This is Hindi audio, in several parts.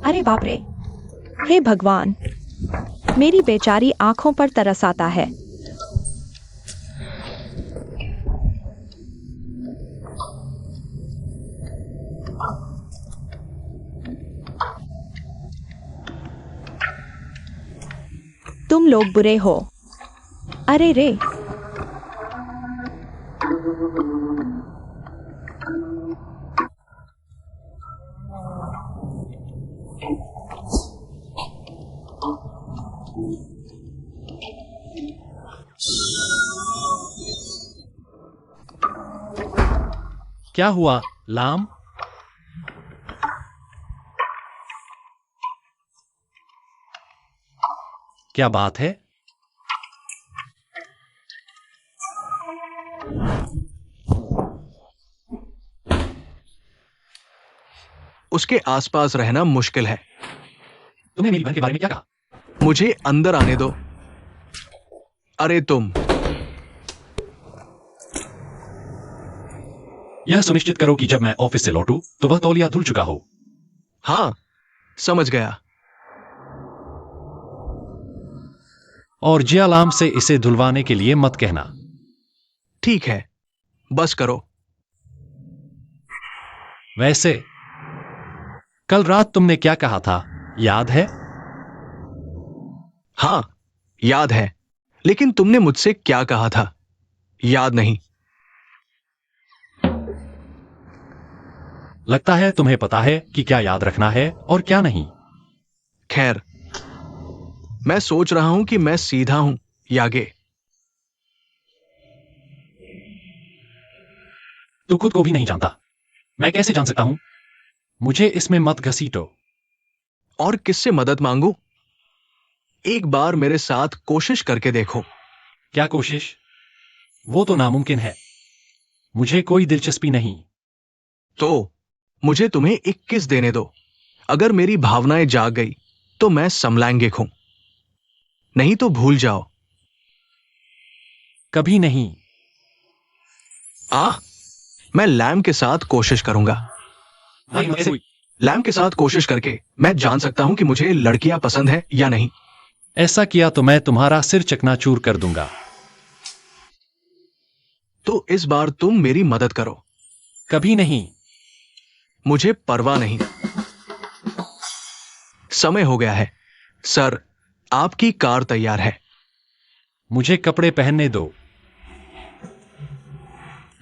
अरे बाप रे! हे भगवान! मेरी बेचारी आंखों पर तरस आता है। तुम लोग बुरे हो। अरे रे! क्या हुआ, लाम? क्या बात है? उसके आसपास रहना मुश्किल है। तुमने मेरी बहन के बारे में क्या कहा? मुझे अंदर आने दो। अरे तुम यह सुनिश्चित करो कि जब मैं ऑफिस से लौटूं तो वह तौलिया धुल चुका हो। हाँ, समझ गया। और जिया लाम से इसे धुलवाने के लिए मत कहना। ठीक है, बस करो। वैसे कल रात तुमने क्या कहा था, याद है? हाँ, याद है। लेकिन तुमने मुझसे क्या कहा था, याद नहीं। लगता है तुम्हें पता है कि क्या याद रखना है और क्या नहीं। खैर, मैं सोच रहा हूं कि मैं सीधा हूं, यागे। तू खुद को भी नहीं जानता। मैं कैसे जान सकता हूं? मुझे इसमें मत घसीटो। और किससे मदद मांगू? एक बार मेरे साथ कोशिश करके देखो। क्या कोशिश? वो तो नामुमकिन है। मुझे कोई दिलचस्पी नहीं। तो मुझे तुम्हें 21 देने दो। अगर मेरी भावनाएं जाग गई तो मैं समलैंगिक हूं, नहीं तो भूल जाओ। कभी नहीं। मैं लैम के साथ कोशिश करूंगा। लैम के साथ कोशिश करके मैं जान सकता हूं कि मुझे लड़कियां पसंद है या नहीं। ऐसा किया तो मैं तुम्हारा सिर चकनाचूर कर दूंगा। तो इस बार तुम मेरी मदद करो। कभी नहीं। मुझे परवाह नहीं। समय हो गया है। सर, आपकी कार तैयार है। मुझे कपड़े पहनने दो।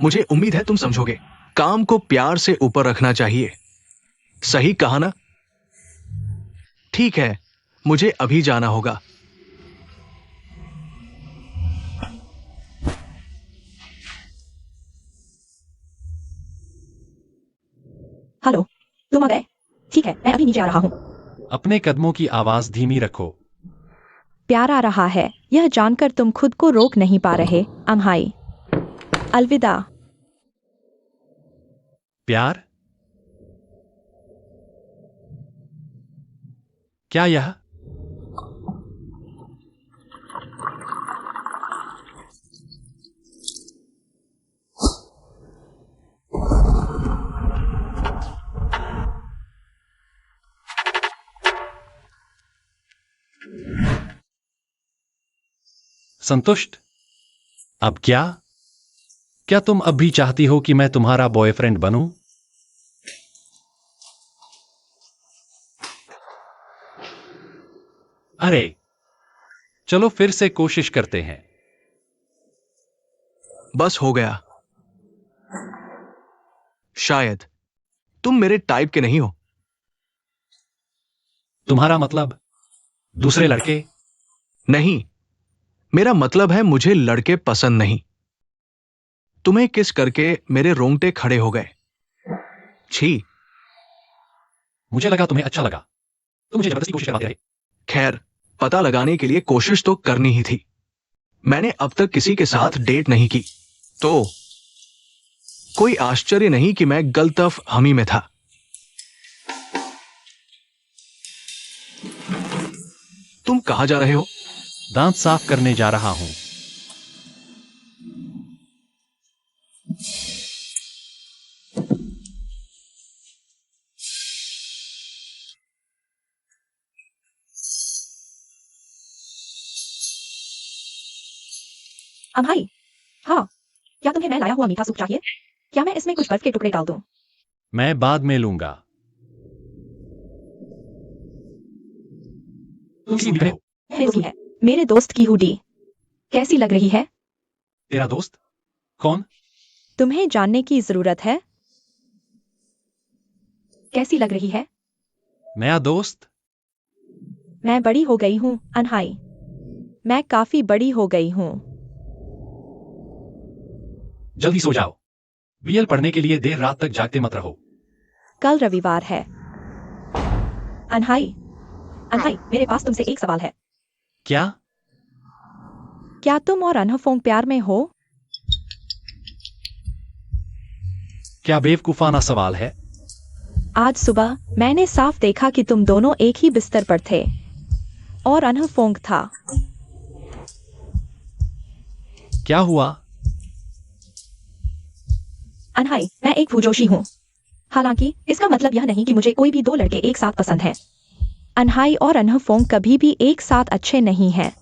मुझे उम्मीद है तुम समझोगे। काम को प्यार से ऊपर रखना चाहिए। सही कहा ना? ठीक है, मुझे अभी जाना होगा। हेलो, तुम आ गए? ठीक है, मैं अभी नीचे आ रहा हूँ। अपने कदमों की आवाज धीमी रखो। प्यार आ रहा है, यह जानकर तुम खुद को रोक नहीं पा रहे। अम्हाई, अलविदा। प्यार? क्या यह? संतुष्ट? अब क्या? क्या तुम अब भी चाहती हो कि मैं तुम्हारा बॉयफ्रेंड बनूं? अरे, चलो फिर से कोशिश करते हैं। बस हो गया। शायद तुम मेरे टाइप के नहीं हो। तुम्हारा मतलब दूसरे लड़के? नहीं, मेरा मतलब है मुझे लड़के पसंद नहीं। तुम्हें किस करके मेरे रोंगटे खड़े हो गए। छी। मुझे लगा तुम्हें अच्छा लगा। तुम मुझे जबरदस्ती कोशिश करवाते रहे। खैर, पता लगाने के लिए कोशिश तो करनी ही थी। मैंने अब तक किसी के साथ डेट नहीं की, तो कोई आश्चर्य नहीं कि मैं गलतफ हमी में था। तुम कहां जा रहे हो? दांत साफ करने जा रहा हूं। अम्हाई, हाँ, क्या तुम्हें मैं लाया हुआ मीठा सूप चाहिए? क्या मैं इसमें कुछ बर्फ के टुकड़े डाल दूं? मैं बाद में लूंगा। तुम सीख रहे हो? मेरे दोस्त की है, मेरे दोस्त की हुडी। कैसी लग रही है? तेरा दोस्त? कौन? तुम्हें जानने की जरूरत है? कैसी लग रही है? नया दोस्त? मैं बड़ी हो गई हूँ, अनहाई। मैं काफी बड़ी हो गई हूँ। जल्दी सो जाओ। बीएल पढ़ने के लिए देर रात तक जागते मत रहो। कल रविवार है। अनहाई, अनहाई, मेरे पास तुमसे एक सवाल है। क्या? क्या तुम और अनहफोंग प्यार में हो? क्या बेवकूफाना सवाल है? आज सुबह मैंने साफ देखा कि तुम दोनों एक ही बिस्तर पर थे और अनहफोंग था। क्या हुआ? अनहाई, मैं एक फूजोशी हूँ। हालांकि इसका मतलब यह नहीं कि मुझे कोई भी दो लड़के एक साथ पसंद हैं। अनहाई और अनहफोंग कभी भी एक साथ अच्छे नहीं हैं।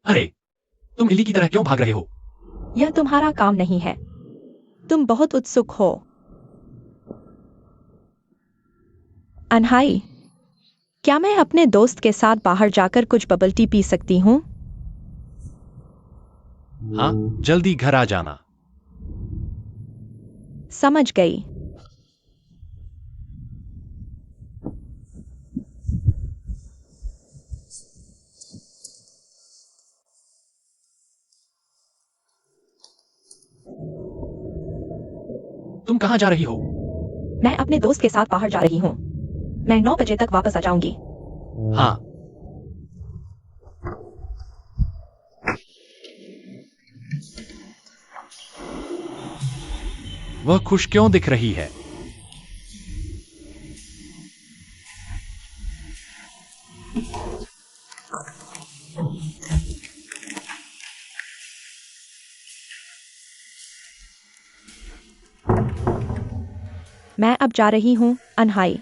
अरे, तुम इली की तरह क्यों भाग रहे हो? यह तुम्हारा काम नहीं है। तुम बहुत उत्सुक हो। अनहाई, क्या मैं अपने दोस्त के साथ बाहर जाकर कुछ बबल टी पी सकती हूँ? हाँ, जल्दी घर आ जाना। समझ गई। तुम कहाँ जा रही हो? मैं अपने दोस्त के साथ बाहर जा रही हूँ। मैं 9 बजे तक वापस आ जाऊंगी। हाँ। वह खुश क्यों दिख रही है? मैं अब जा रही हूँ, अनहाई।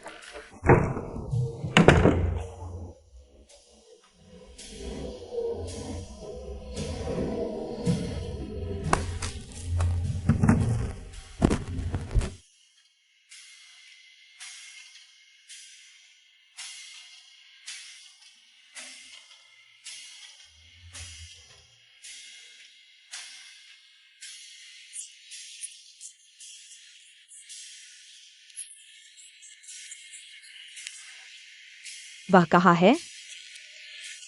वह कहाँ है?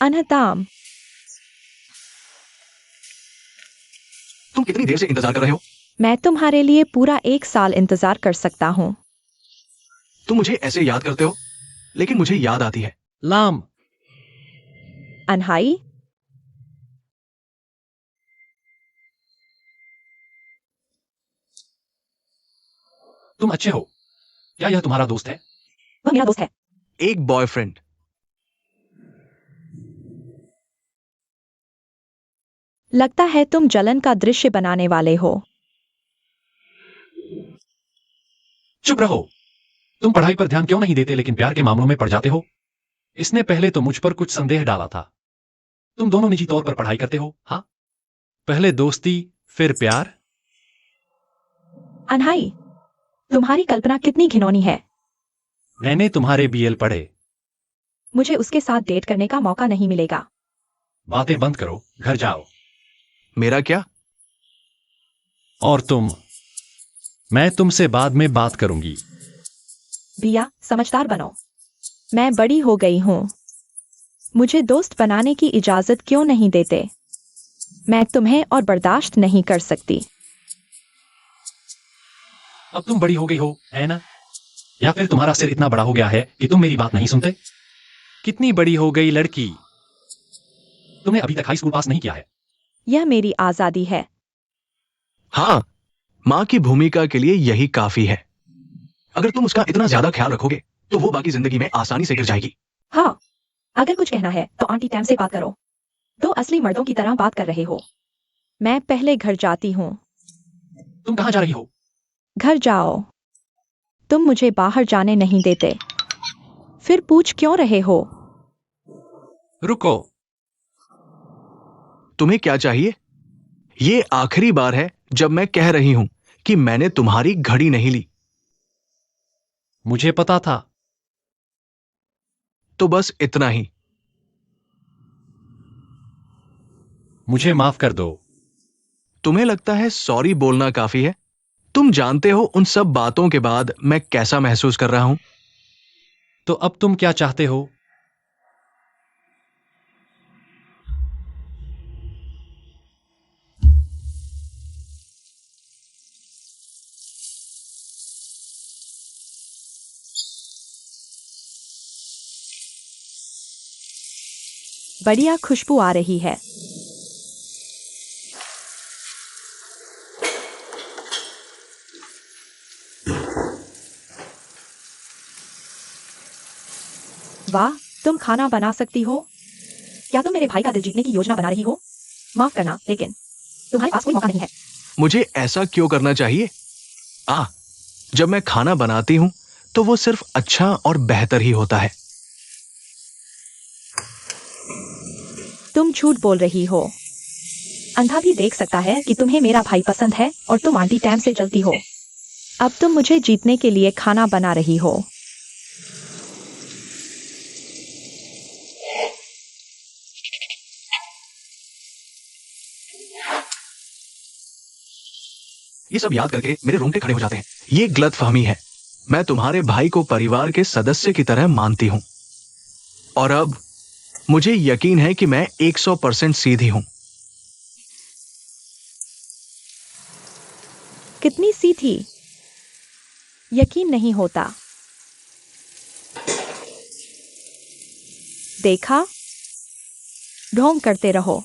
अनहताम, तुम कितनी देर से इंतजार कर रहे हो? मैं तुम्हारे लिए पूरा 1 साल इंतजार कर सकता हूँ। तुम मुझे ऐसे याद करते हो? लेकिन मुझे याद आती है। लाम। अनहाई, तुम अच्छे हो? क्या यह तुम्हारा दोस्त है? वह मेरा दोस्त है। एक बॉयफ्रेंड। लगता है तुम जलन का दृश्य बनाने वाले हो। चुप रहो। तुम पढ़ाई पर ध्यान क्यों नहीं देते लेकिन प्यार के मामलों में पड़ जाते हो? इसने पहले तो मुझ पर कुछ संदेह डाला था। तुम दोनों निजी तौर पर पढ़ाई करते हो, हाँ? पहले दोस्ती, फिर प्यार। अनहाई, तुम्हारी कल्पना कितनी घिनौनी है। मैंने तुम्हारे बीएल पढ़े। मुझे उसके साथ डेट करने का मौका नहीं मिलेगा। बातें बंद करो, घर जाओ। मेरा क्या? और तुम? मैं तुमसे बाद में बात करूंगी। बिया, समझदार बनो। मैं बड़ी हो गई हूँ। मुझे दोस्त बनाने की इजाजत क्यों नहीं देते? मैं तुम्हें और बर्दाश्त नहीं कर सकती। अब तुम बड़ी हो गई हो, है ना? या फिर तुम्हारा सिर इतना बड़ा हो गया है कि तुम मेरी बात नहीं सुनते? कितनी बड़ी हो गई लड़की? तुमने अभी तक हाई स्कूल पास नहीं किया है। यह मेरी आजादी है। हाँ, माँ की भूमिका के लिए यही काफी है। अगर तुम उसका इतना ज्यादा ख्याल रखोगे तो वो बाकी जिंदगी में आसानी से गिर जाएगी। हाँ, अगर कुछ कहना है तो आंटी टैम से बात करो। दो असली मर्दों की तरह बात कर रहे हो। मैं पहले घर जाती हूँ। तुम कहाँ जा रही हो? घर जाओ। तुम मुझे बाहर जाने नहीं देते। फिर पूछ क्यों रहे हो? रुको। तुम्हें क्या चाहिए? ये आखिरी बार है जब मैं कह रही हूं कि मैंने तुम्हारी घड़ी नहीं ली। मुझे पता था। तो बस इतना ही। मुझे माफ कर दो। तुम्हें लगता है सॉरी बोलना काफी है? तुम जानते हो उन सब बातों के बाद मैं कैसा महसूस कर रहा हूं। तो अब तुम क्या चाहते हो? बढ़िया खुशबू आ रही है। वाह, तुम खाना बना सकती हो? क्या तुम मेरे भाई का दिल जीतने की योजना बना रही हो? माफ करना, लेकिन तुम्हारे पास कोई मौका नहीं है। मुझे ऐसा क्यों करना चाहिए? जब मैं खाना बनाती हूं तो वो सिर्फ अच्छा और बेहतर ही होता है। तुम झूठ बोल रही हो। अंधा भी देख सकता है कि तुम्हें मेरा भाई पसंद है और तुम आंटी टैम से जलती हो। अब तुम मुझे जीतने के लिए खाना बना रही हो। ये सब याद करके मेरे रोंगटे खड़े हो जाते हैं। ये गलतफहमी है। मैं तुम्हारे भाई को परिवार के सदस्य की तरह मानती हूं और अब मुझे यकीन है कि मैं 100% सीधी हूं। कितनी सीधी? यकीन नहीं होता। देखा? ढोंग करते रहो।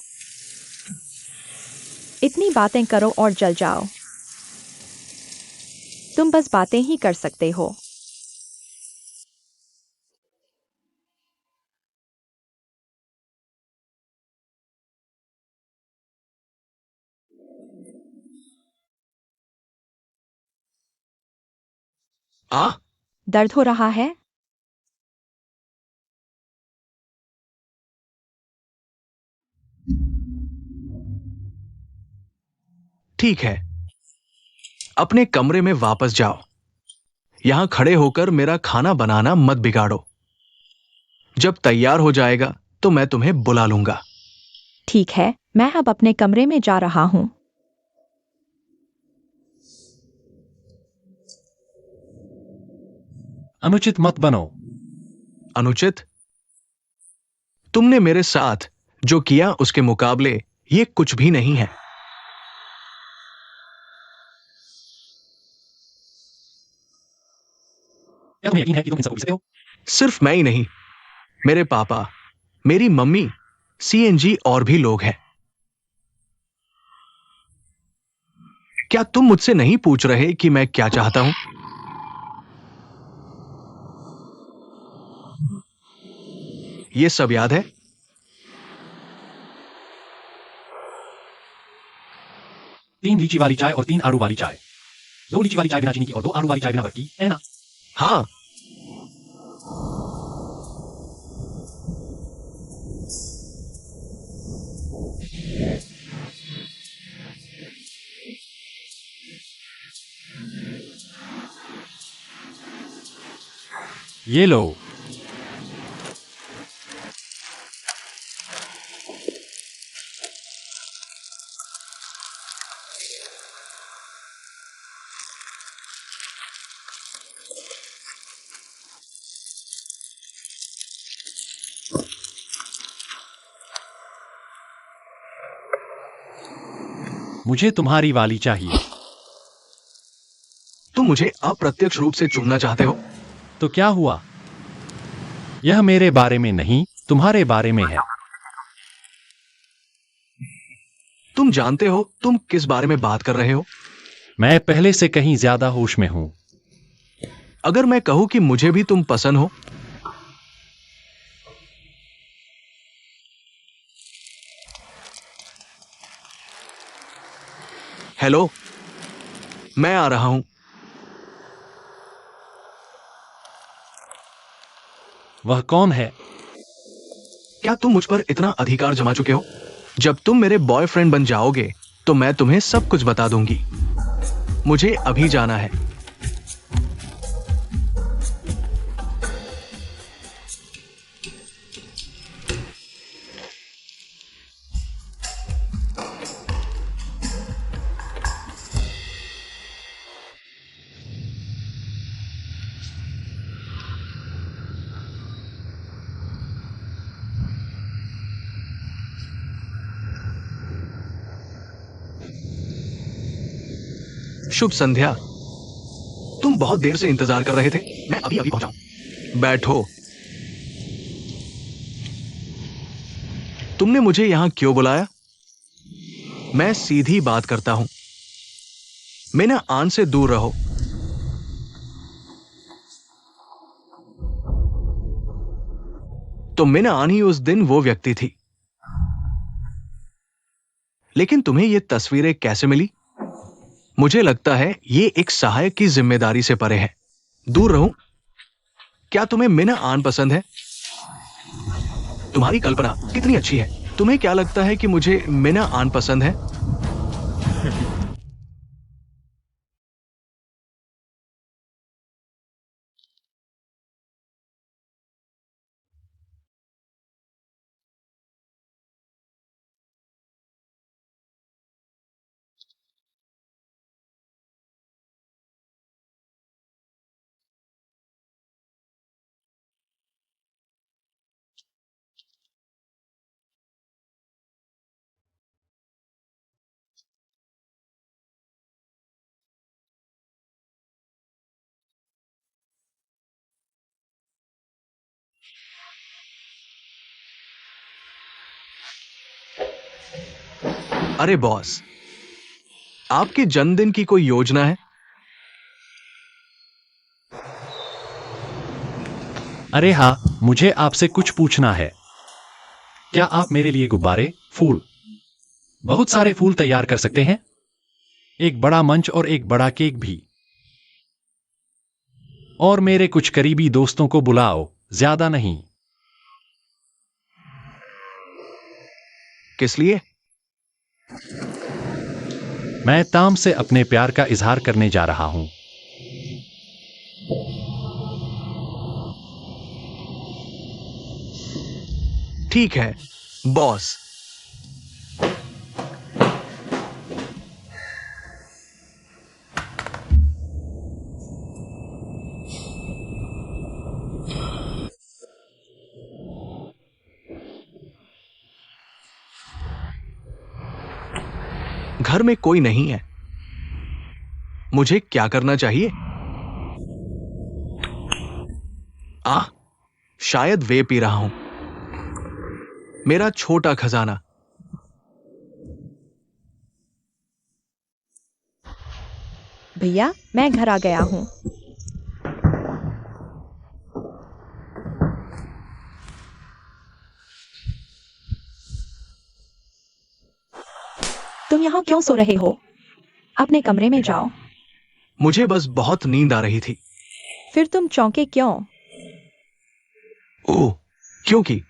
इतनी बातें करो और जल जाओ। तुम बस बातें ही कर सकते हो। आ दर्द हो रहा है? ठीक है, अपने कमरे में वापस जाओ। यहां खड़े होकर मेरा खाना बनाना मत बिगाड़ो। जब तैयार हो जाएगा तो मैं तुम्हें बुला लूंगा। ठीक है, मैं अब अपने कमरे में जा रहा हूँ। अनुचित मत बनो। अनुचित? तुमने मेरे साथ जो किया उसके मुकाबले ये कुछ भी नहीं है। क्या तुम्हें यकीन है कि तुम इन सबको पी सकते हो? सिर्फ मैं ही नहीं, मेरे पापा, मेरी मम्मी, सीएनजी और भी लोग हैं। क्या तुम मुझसे नहीं पूछ रहे कि मैं क्या चाहता हूं? ये सब याद है? तीन लीची वाली चाय और 3 आड़ू वाली चाय। 2 लीची वाली चाय बिना चीनी की और 2 आड़ू वाली चाय बिना बर्फ की, है ना? हाँ। ये लो। मुझे तुम्हारी वाली चाहिए। तुम मुझे अप्रत्यक्ष रूप से चुनना चाहते हो? तो क्या हुआ? यह मेरे बारे में नहीं, तुम्हारे बारे में है। तुम जानते हो तुम किस बारे में बात कर रहे हो? मैं पहले से कहीं ज्यादा होश में हूं। अगर मैं कहूं कि मुझे भी तुम पसंद हो? हेलो, मैं आ रहा हूं। वह कौन है? क्या तुम मुझ पर इतना अधिकार जमा चुके हो? जब तुम मेरे बॉयफ्रेंड बन जाओगे तो मैं तुम्हें सब कुछ बता दूंगी। मुझे अभी जाना है। शुभ संध्या। तुम बहुत देर से इंतजार कर रहे थे। मैं अभी अभी पहुंचा। बैठो। तुमने मुझे यहां क्यों बुलाया? मैं सीधी बात करता हूं। मेना आन से दूर रहो। तो मेना आन ही उस दिन वो व्यक्ति थी। लेकिन तुम्हें ये तस्वीरें कैसे मिली? मुझे लगता है ये एक सहायक की जिम्मेदारी से परे है। दूर रहूं? क्या तुम्हें मेना आन पसंद है? तुम्हारी कल्पना कितनी अच्छी है। तुम्हें क्या लगता है कि मुझे मेना आन पसंद है? अरे बॉस, आपके जन्मदिन की कोई योजना है? अरे हाँ, मुझे आपसे कुछ पूछना है। क्या आप मेरे लिए गुब्बारे, फूल, बहुत सारे फूल तैयार कर सकते हैं? एक बड़ा मंच और एक बड़ा केक भी। और मेरे कुछ करीबी दोस्तों को बुलाओ, ज्यादा नहीं। किस लिए? मैं ताम से अपने प्यार का इजहार करने जा रहा हूं। ठीक है बॉस। घर में कोई नहीं है। मुझे क्या करना चाहिए? शायद वे पी रहा हूं। मेरा छोटा खजाना। भैया, मैं घर आ गया हूँ। तुम यहाँ क्यों सो रहे हो? अपने कमरे में जाओ। मुझे बस बहुत नींद आ रही थी। फिर तुम चौंके क्यों? ओह, क्योंकि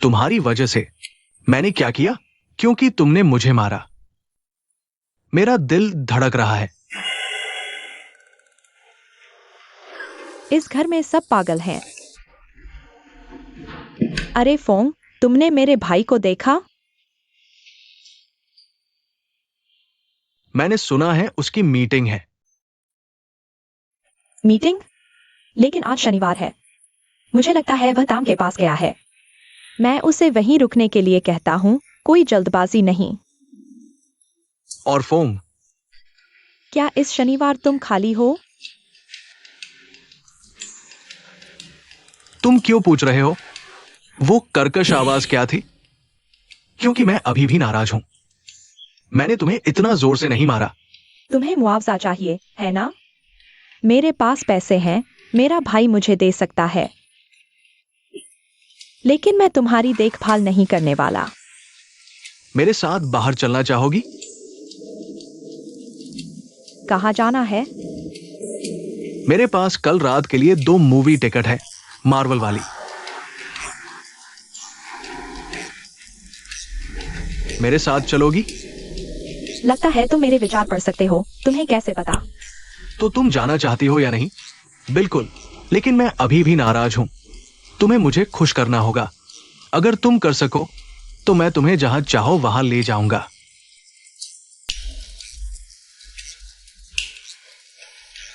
तुम्हारी वजह से। मैंने क्या किया? क्योंकि तुमने मुझे मारा। मेरा दिल धड़क रहा है। इस घर में सब पागल हैं। अरे फोंग, तुमने मेरे भाई को देखा? मैंने सुना है उसकी मीटिंग है। मीटिंग? लेकिन आज शनिवार है। मुझे लगता है वह ताम के पास गया है। मैं उसे वहीं रुकने के लिए कहता हूँ, कोई जल्दबाजी नहीं। और फोंग, क्या इस शनिवार तुम खाली हो? तुम क्यों पूछ रहे हो? वो कर्कश आवाज क्या थी? क्योंकि मैं अभी भी नाराज हूं। मैंने तुम्हें इतना जोर से नहीं मारा। तुम्हें मुआवजा चाहिए, है ना? मेरे पास पैसे हैं, मेरा भाई मुझे दे सकता है। लेकिन मैं तुम्हारी देखभाल नहीं करने वाला। मेरे साथ बाहर चलना चाहोगी? कहाँ जाना है? मेरे पास कल रात के लिए 2 मूवी टिकट है, मार्वल वाली। मेरे साथ चलोगी? लगता है तुम मेरे विचार पढ़ सकते हो। तुम्हें कैसे पता? तो तुम जाना चाहती हो या नहीं? बिल्कुल, लेकिन मैं अभी भी नाराज हूं। तुम्हें मुझे खुश करना होगा। अगर तुम कर सको तो मैं तुम्हें जहां चाहो वहां ले जाऊंगा।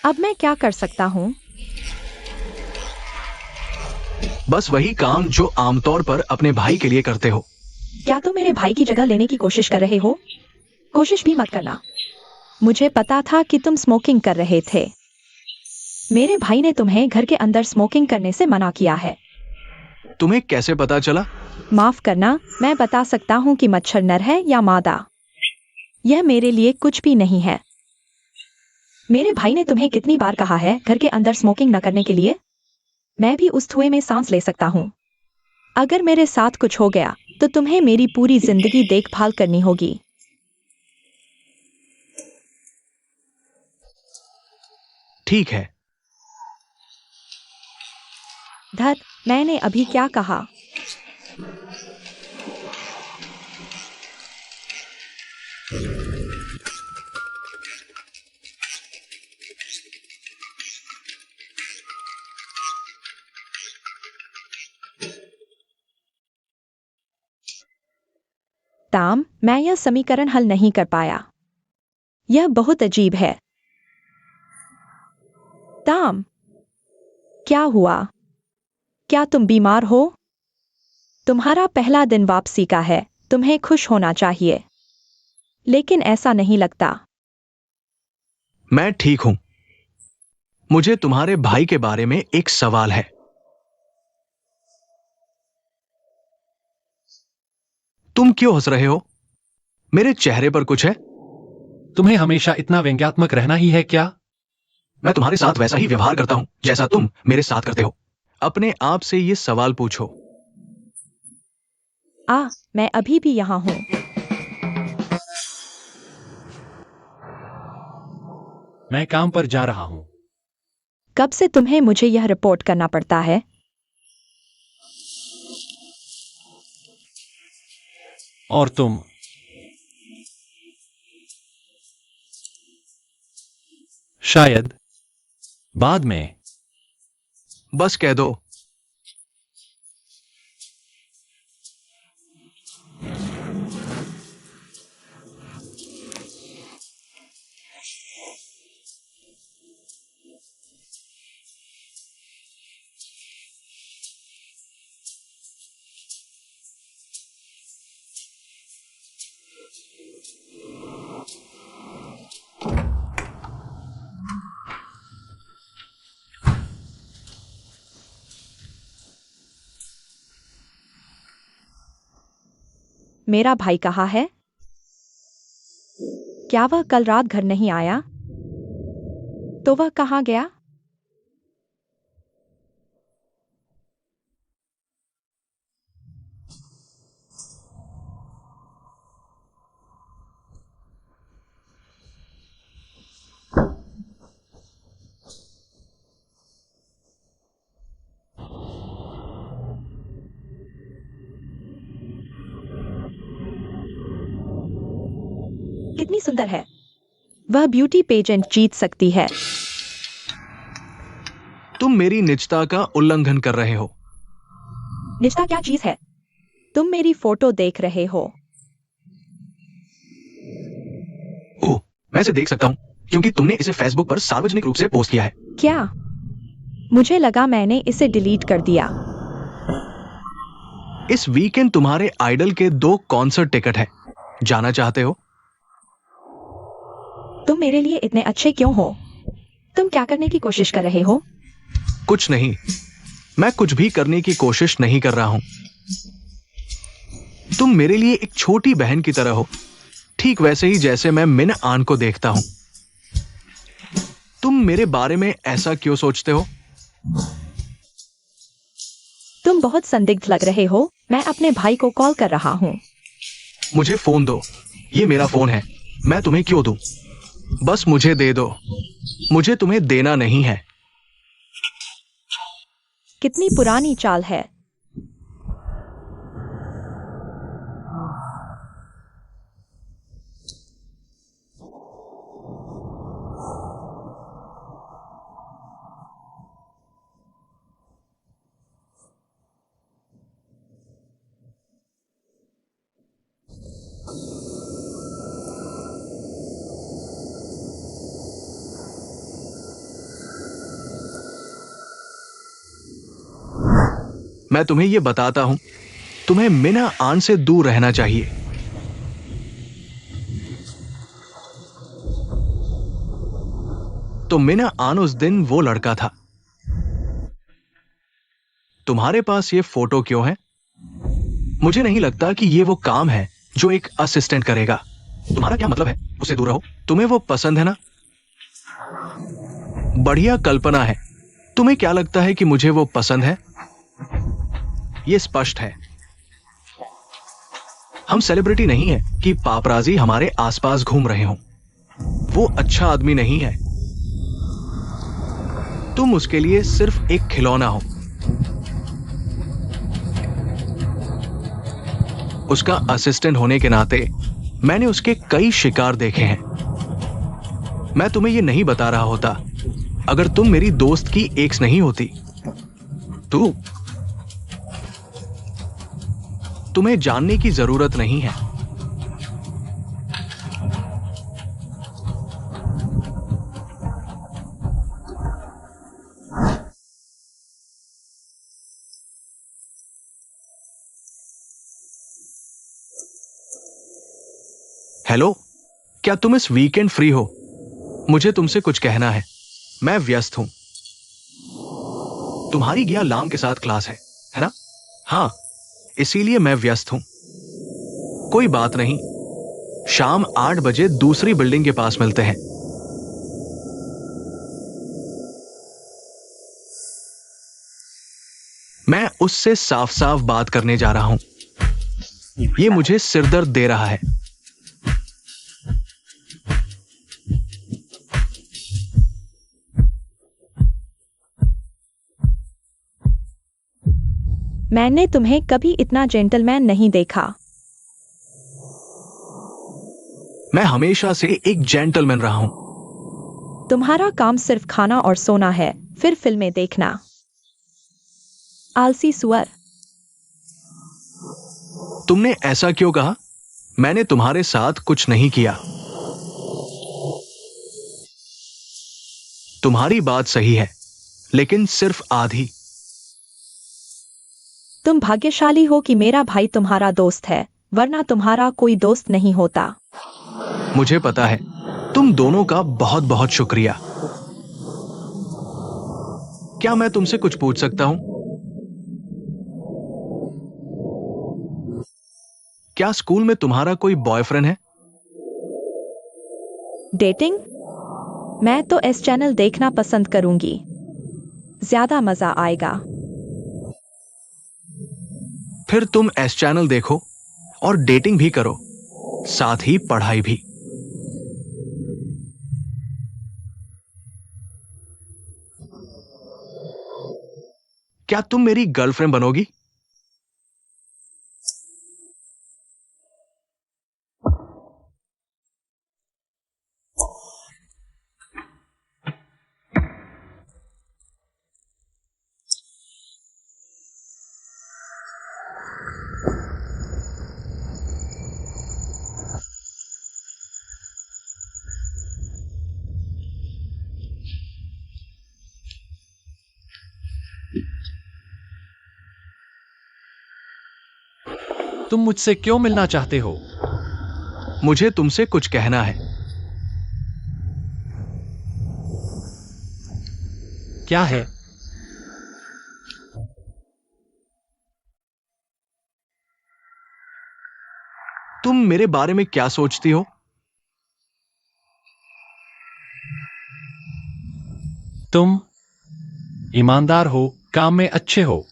अब मैं क्या कर सकता हूँ? बस वही काम जो आमतौर पर अपने भाई के लिए करते हो। क्या तुम मेरे भाई की जगह लेने की कोशिश कर रहे हो? कोशिश भी मत करना। मुझे पता था कि तुम स्मोकिंग कर रहे थे। मेरे भाई ने तुम्हें घर के अंदर स्मोकिंग करने से मना किया है। तुम्हें कैसे पता चला? माफ करना, मैं बता सकता हूँ कि मच्छर नर है या मादा। यह मेरे लिए कुछ भी नहीं है। मेरे भाई ने तुम्हें कितनी बार कहा है घर के अंदर स्मोकिंग न करने के लिए? मैं भी उस धुएं में सांस ले सकता हूँ। अगर मेरे साथ कुछ हो गया तो तुम्हें मेरी पूरी जिंदगी देखभाल करनी होगी। ठीक है। धत, मैंने अभी क्या कहा? ताम, मैं यह समीकरण हल नहीं कर पाया। यह बहुत अजीब है। ताम, क्या हुआ? क्या तुम बीमार हो? तुम्हारा पहला दिन वापसी का है, तुम्हें खुश होना चाहिए। लेकिन ऐसा नहीं लगता। मैं ठीक हूं। मुझे तुम्हारे भाई के बारे में एक सवाल है। तुम क्यों हंस रहे हो? मेरे चेहरे पर कुछ है? तुम्हें हमेशा इतना व्यंग्यात्मक रहना ही है क्या? मैं तुम्हारे साथ वैसा ही व्यवहार करता हूं जैसा तुम मेरे साथ करते हो। अपने आप से ये सवाल पूछो। मैं अभी भी यहाँ हूँ। मैं काम पर जा रहा हूं। कब से तुम्हें मुझे यह रिपोर्ट करना पड़ता है? और तुम? शायद बाद में। बस कह दो। मेरा भाई कहाँ है? क्या वह कल रात घर नहीं आया? तो वह कहाँ गया? कितनी सुंदर है। वह ब्यूटी पेजेंट जीत सकती है। तुम मेरी निजता का उल्लंघन कर रहे हो। निजता क्या चीज है? तुम मेरी फोटो देख रहे हो। ओह, मैं इसे देख सकता हूँ क्योंकि तुमने इसे फेसबुक पर सार्वजनिक रूप से पोस्ट किया है। क्या? मुझे लगा मैंने इसे डिलीट कर दिया। इस वीकेंड तुम्हारे आइडल के 2 कॉन्सर्ट टिकट है। जाना चाहते हो? तुम मेरे लिए इतने अच्छे क्यों हो? तुम क्या करने की कोशिश कर रहे हो? कुछ नहीं, मैं कुछ भी करने की कोशिश नहीं कर रहा हूं। तुम मेरे लिए एक छोटी बहन की तरह हो, ठीक वैसे ही जैसे मैं मिन आन को देखता हूं। तुम मेरे बारे में ऐसा क्यों सोचते हो? तुम बहुत संदिग्ध लग रहे हो। मैं अपने भाई को कॉल कर रहा हूँ। मुझे फोन दो। ये मेरा फोन है। मैं तुम्हें क्यों दूं? बस मुझे दे दो। मुझे तुम्हें देना नहीं है। कितनी पुरानी चाल है। मैं तुम्हें यह बताता हूं, तुम्हें मिना आन से दूर रहना चाहिए। तो मिना आन उस दिन वो लड़का था। तुम्हारे पास ये फोटो क्यों है? मुझे नहीं लगता कि ये वो काम है जो एक असिस्टेंट करेगा। तुम्हारा क्या मतलब है? उससे दूर रहो। तुम्हें वो पसंद है ना? बढ़िया कल्पना है। तुम्हें क्या लगता है कि मुझे वो पसंद है? ये स्पष्ट है। हम सेलिब्रिटी नहीं है कि पापराजी हमारे आसपास घूम रहे हों। वो अच्छा आदमी नहीं है। तुम उसके लिए सिर्फ एक खिलौना हो। उसका असिस्टेंट होने के नाते मैंने उसके कई शिकार देखे हैं। मैं तुम्हें यह नहीं बता रहा होता अगर तुम मेरी दोस्त की एक्स नहीं होती। तुम्हें जानने की जरूरत नहीं है। हेलो, क्या तुम इस वीकेंड फ्री हो? मुझे तुमसे कुछ कहना है। मैं व्यस्त हूं। तुम्हारी गिया लाम के साथ क्लास है ना? हाँ, इसीलिए मैं व्यस्त हूं। कोई बात नहीं, शाम 8 बजे दूसरी बिल्डिंग के पास मिलते हैं। मैं उससे साफ साफ बात करने जा रहा हूं। ये मुझे सिरदर्द दे रहा है। मैंने तुम्हें कभी इतना जेंटलमैन नहीं देखा। मैं हमेशा से एक जेंटलमैन रहा हूं। तुम्हारा काम सिर्फ खाना और सोना है, फिर फिल्में देखना। आलसी सुअर। तुमने ऐसा क्यों कहा? मैंने तुम्हारे साथ कुछ नहीं किया। तुम्हारी बात सही है, लेकिन सिर्फ आधी। तुम भाग्यशाली हो कि मेरा भाई तुम्हारा दोस्त है, वरना तुम्हारा कोई दोस्त नहीं होता। मुझे पता है। तुम दोनों का बहुत बहुत शुक्रिया। क्या मैं तुमसे कुछ पूछ सकता हूं? क्या स्कूल में तुम्हारा कोई बॉयफ्रेंड है? डेटिंग? मैं तो एस चैनल देखना पसंद करूंगी। ज्यादा मजा आएगा। फिर तुम एस चैनल देखो और डेटिंग भी करो, साथ ही पढ़ाई भी। क्या तुम मेरी गर्लफ्रेंड बनोगी? तुम मुझसे क्यों मिलना चाहते हो? मुझे तुमसे कुछ कहना है। क्या है? तुम मेरे बारे में क्या सोचती हो? तुम ईमानदार हो, काम में अच्छे हो।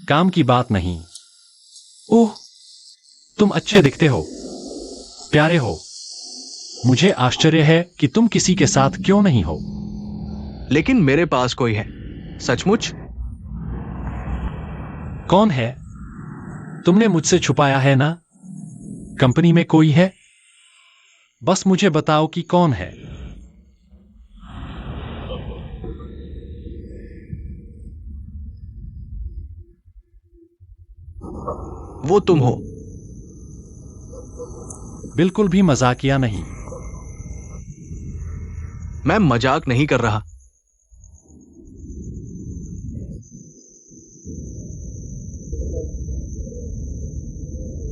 काम की बात नहीं। ओह, तुम अच्छे दिखते हो, प्यारे हो। मुझे आश्चर्य है कि तुम किसी के साथ क्यों नहीं हो। लेकिन मेरे पास कोई है। सचमुच? कौन है? तुमने मुझसे छुपाया है ना? कंपनी में कोई है? बस मुझे बताओ कि कौन है। वो तुम हो। बिल्कुल भी मजाकिया नहीं। मैं मजाक नहीं कर रहा।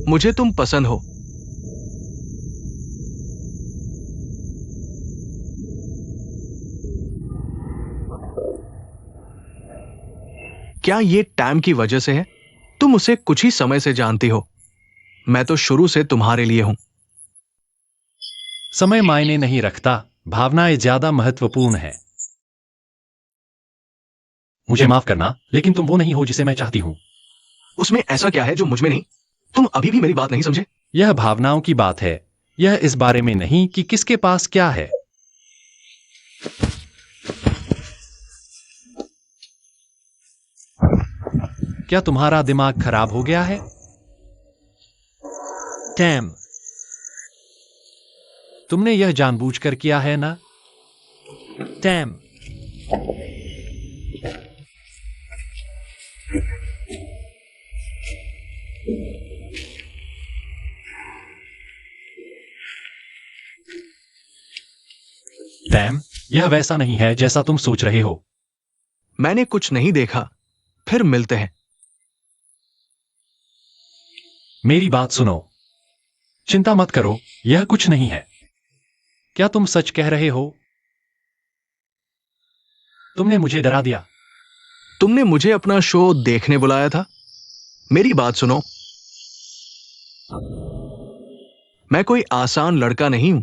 मुझे तुम पसंद हो। क्या ये टाइम की वजह से है? तुम उसे कुछ ही समय से जानती हो। मैं तो शुरू से तुम्हारे लिए हूं। समय मायने नहीं रखता, भावनाएं ज्यादा महत्वपूर्ण है। मुझे माफ करना, लेकिन तुम वो नहीं हो जिसे मैं चाहती हूं। उसमें ऐसा क्या है जो मुझ में नहीं? तुम अभी भी मेरी बात नहीं समझे? यह भावनाओं की बात है। यह इस बारे में नहीं कि किसके पास क्या है। क्या तुम्हारा दिमाग खराब हो गया है? टैम, तुमने यह जानबूझकर किया है ना? टैम, टैम, यह वैसा नहीं है जैसा तुम सोच रहे हो। मैंने कुछ नहीं देखा। फिर मिलते हैं। मेरी बात सुनो। चिंता मत करो, यह कुछ नहीं है। क्या तुम सच कह रहे हो? तुमने मुझे डरा दिया। तुमने मुझे अपना शो देखने बुलाया था। मेरी बात सुनो। मैं कोई आसान लड़का नहीं हूं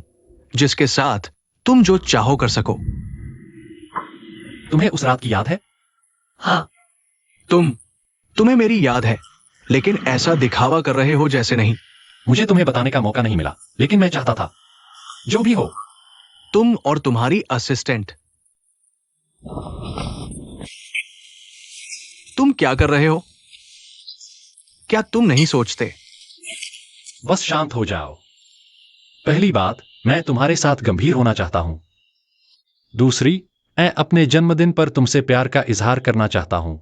जिसके साथ तुम जो चाहो कर सको। तुम्हें उस रात की याद है? हाँ। तुम्हें मेरी याद है, लेकिन ऐसा दिखावा कर रहे हो जैसे नहीं। मुझे तुम्हें बताने का मौका नहीं मिला, लेकिन मैं चाहता था। जो भी हो। तुम और तुम्हारी असिस्टेंट। तुम क्या कर रहे हो? क्या तुम नहीं सोचते? बस शांत हो जाओ। पहली बात, मैं तुम्हारे साथ गंभीर होना चाहता हूं। दूसरी, मैं अपने जन्मदिन पर तुमसे प्यार का इजहार करना चाहता हूं।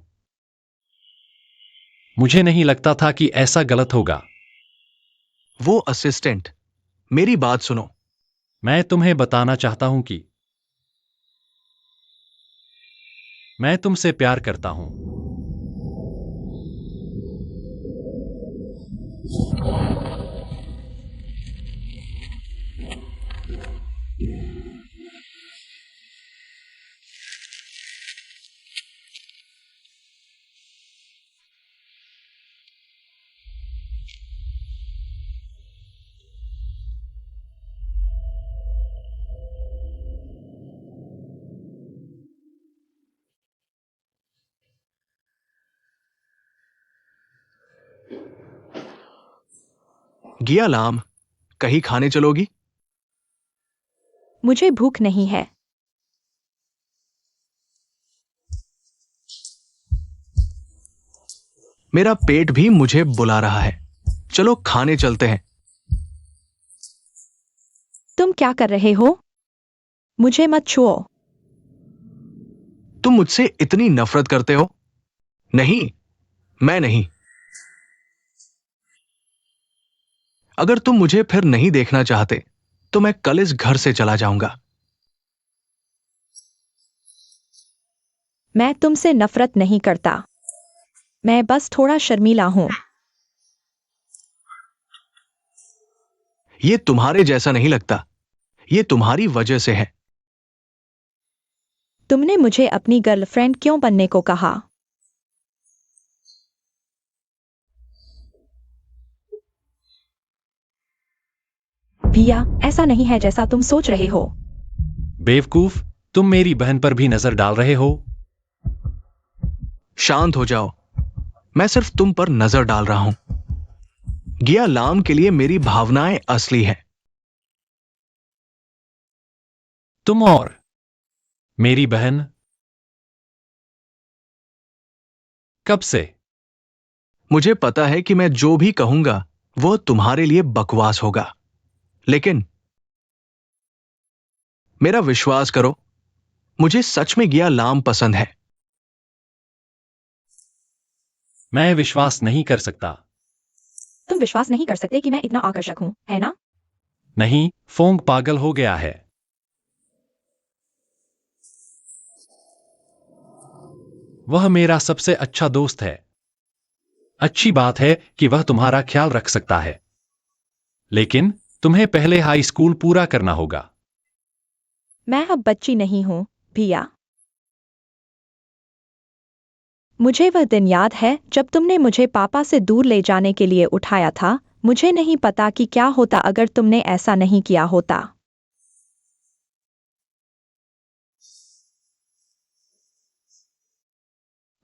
मुझे नहीं लगता था कि ऐसा गलत होगा। वो असिस्टेंट, मेरी बात सुनो। मैं तुम्हें बताना चाहता हूं कि मैं तुमसे प्यार करता हूं। गिया लाम, कहीं खाने चलोगी? मुझे भूख नहीं है। मेरा पेट भी मुझे बुला रहा है। चलो खाने चलते हैं। तुम क्या कर रहे हो? मुझे मत छुओ। तुम मुझसे इतनी नफरत करते हो? नहीं, मैं नहीं। अगर तुम मुझे फिर नहीं देखना चाहते तो मैं कल इस घर से चला जाऊंगा। मैं तुमसे नफरत नहीं करता। मैं बस थोड़ा शर्मीला हूं। ये तुम्हारे जैसा नहीं लगता। ये तुम्हारी वजह से है। तुमने मुझे अपनी गर्लफ्रेंड क्यों बनने को कहा? भैया, ऐसा नहीं है जैसा तुम सोच रहे हो। बेवकूफ, तुम मेरी बहन पर भी नजर डाल रहे हो। शांत हो जाओ। मैं सिर्फ तुम पर नजर डाल रहा हूं। गिया लाम के लिए मेरी भावनाएं असली हैं। तुम और मेरी बहन कब से? मुझे पता है कि मैं जो भी कहूंगा वो तुम्हारे लिए बकवास होगा, लेकिन मेरा विश्वास करो, मुझे सच में गिया लाम पसंद है। मैं विश्वास नहीं कर सकता। तुम विश्वास नहीं कर सकते कि मैं इतना आकर्षक हूं, है ना? नहीं, फोंग पागल हो गया है। वह मेरा सबसे अच्छा दोस्त है। अच्छी बात है कि वह तुम्हारा ख्याल रख सकता है, लेकिन तुम्हें पहले हाई स्कूल पूरा करना होगा। मैं अब बच्ची नहीं हूं, भैया। मुझे वह दिन याद है जब तुमने मुझे पापा से दूर ले जाने के लिए उठाया था। मुझे नहीं पता कि क्या होता अगर तुमने ऐसा नहीं किया होता।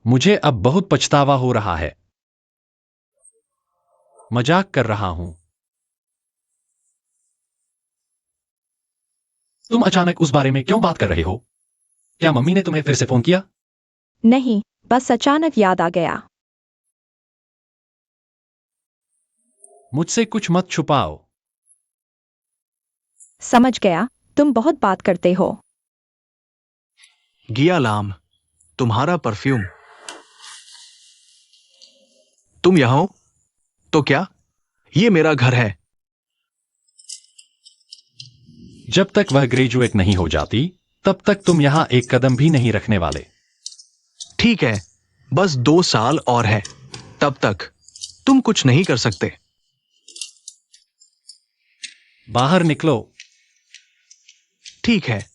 मुझे अब बहुत पछतावा हो रहा है। मजाक कर रहा हूं। तुम अचानक उस बारे में क्यों बात कर रहे हो? क्या मम्मी ने तुम्हें फिर से फोन किया? नहीं, बस अचानक याद आ गया। मुझसे कुछ मत छुपाओ। समझ गया, तुम बहुत बात करते हो। गिया लाम, तुम्हारा परफ्यूम। तुम यहां हो तो क्या? ये मेरा घर है। जब तक वह ग्रेजुएट नहीं हो जाती, तब तक तुम यहां एक कदम भी नहीं रखने वाले। ठीक है, बस 2 साल और है। तब तक तुम कुछ नहीं कर सकते। बाहर निकलो। ठीक है,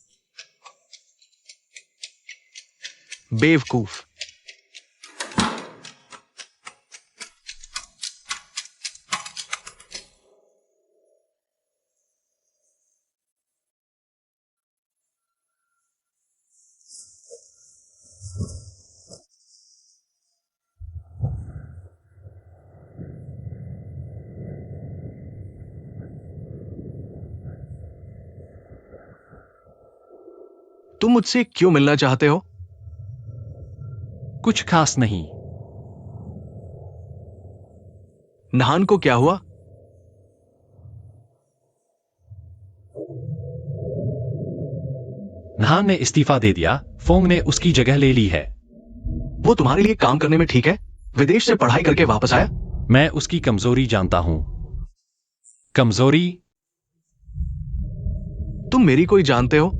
बेवकूफ। तुम मुझसे क्यों मिलना चाहते हो? कुछ खास नहीं। नहान को क्या हुआ? नहान ने इस्तीफा दे दिया। फोंग ने उसकी जगह ले ली है। वो तुम्हारे लिए काम करने में ठीक है। विदेश से पढ़ाई करके वापस आया। मैं उसकी कमजोरी जानता हूं। कमजोरी? तुम मेरी कोई जानते हो?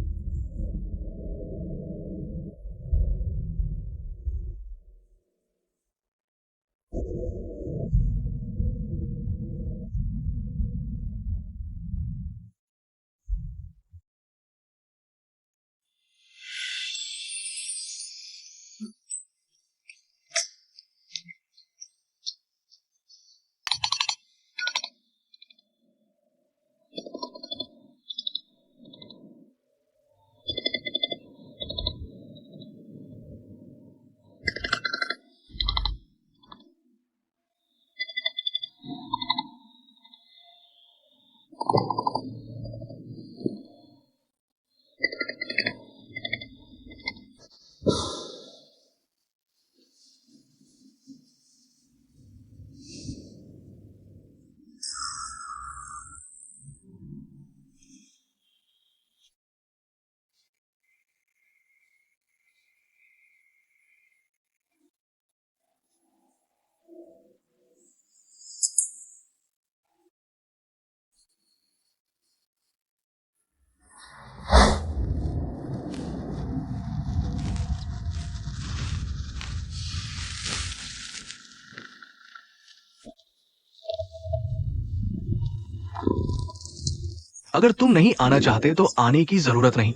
अगर तुम नहीं आना चाहते तो आने की जरूरत नहीं।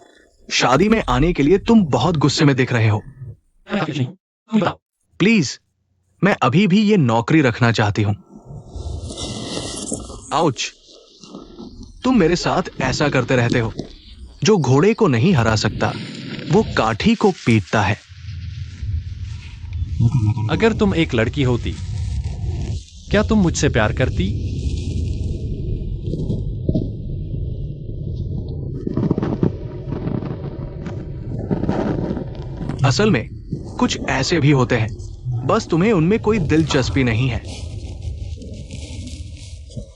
शादी में आने के लिए तुम बहुत गुस्से में दिख रहे हो। मैं काफी नहीं हूं, तुम बताओ। प्लीज, मैं अभी भी ये नौकरी रखना चाहती हूं। आउच! तुम मेरे साथ ऐसा करते रहते हो। जो घोड़े को नहीं हरा सकता वो काठी को पीटता है। अगर तुम एक लड़की होती, क्या तुम मुझसे प्यार करती? असल में कुछ ऐसे भी होते हैं, बस तुम्हें उनमें कोई दिलचस्पी नहीं है।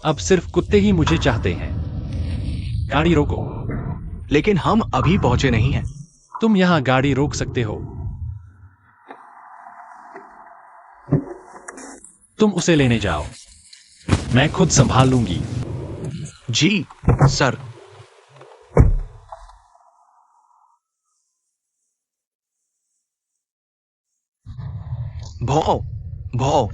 अब सिर्फ कुत्ते ही मुझे चाहते हैं। गाड़ी रोको। लेकिन हम अभी पहुंचे नहीं हैं। तुम यहां गाड़ी रोक सकते हो। तुम उसे लेने जाओ, मैं खुद संभाल लूंगी। जी सर। भौ भौ।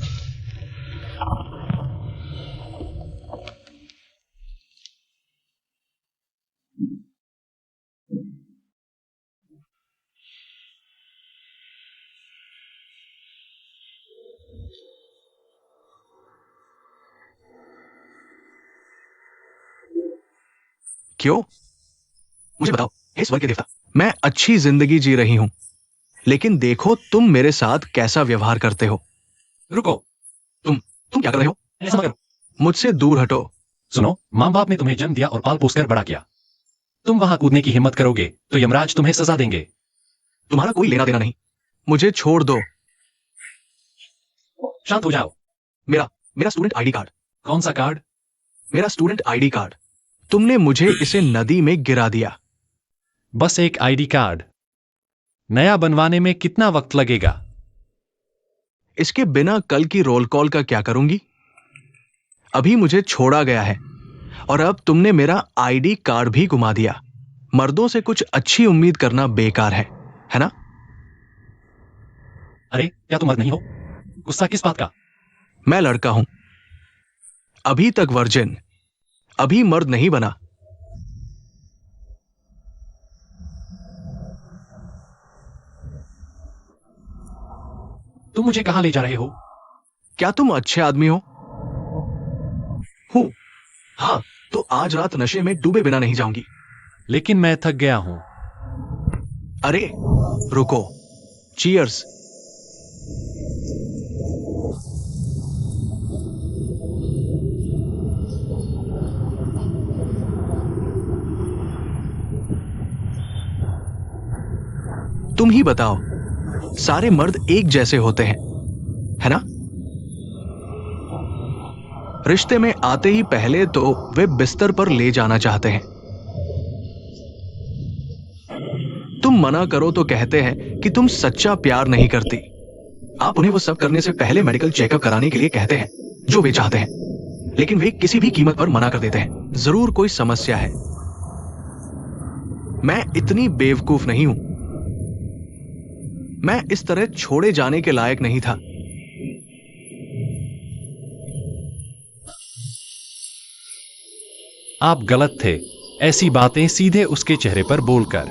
क्यों? मुझे बताओ, हे स्वर्ग के देवता। मैं अच्छी जिंदगी जी रही हूं, लेकिन देखो तुम मेरे साथ कैसा व्यवहार करते हो। रुको। तुम क्या कर रहे हो? ऐसा मत करो। मुझसे दूर हटो। सुनो, माँ बाप ने तुम्हें जन्म दिया और पाल पोस कर बड़ा किया। तुम वहां कूदने की हिम्मत करोगे तो यमराज तुम्हें सजा देंगे। तुम्हारा कोई लेना देना नहीं। मुझे छोड़ दो। शांत हो जाओ। मेरा मेरा स्टूडेंट आईडी कार्ड। कौन सा कार्ड? मेरा स्टूडेंट आईडी कार्ड। तुमने मुझे इसे नदी में गिरा दिया। बस एक आईडी कार्ड। नया बनवाने में कितना वक्त लगेगा? इसके बिना कल की रोल कॉल का क्या करूंगी? अभी मुझे छोड़ा गया है और अब तुमने मेरा आईडी कार्ड भी गुमा दिया। मर्दों से कुछ अच्छी उम्मीद करना बेकार है ना? अरे, क्या तुम मर्द नहीं हो? गुस्सा किस बात का? मैं लड़का हूं, अभी तक वर्जिन, अभी मर्द नहीं बना। तुम मुझे कहां ले जा रहे हो? क्या तुम अच्छे आदमी हो? हूं। हाँ, तो आज रात नशे में डूबे बिना नहीं जाऊंगी। लेकिन मैं थक गया हूं। अरे रुको। चीयर्स। तुम ही बताओ, सारे मर्द एक जैसे होते हैं, है ना? रिश्ते में आते ही पहले तो वे बिस्तर पर ले जाना चाहते हैं। तुम मना करो तो कहते हैं कि तुम सच्चा प्यार नहीं करती। आप उन्हें वो सब करने से पहले मेडिकल चेकअप कराने के लिए कहते हैं जो वे चाहते हैं, लेकिन वे किसी भी कीमत पर मना कर देते हैं। जरूर कोई समस्या है। मैं इतनी बेवकूफ नहीं हूं। मैं इस तरह छोड़े जाने के लायक नहीं था। आप गलत थे, ऐसी बातें सीधे उसके चेहरे पर बोलकर।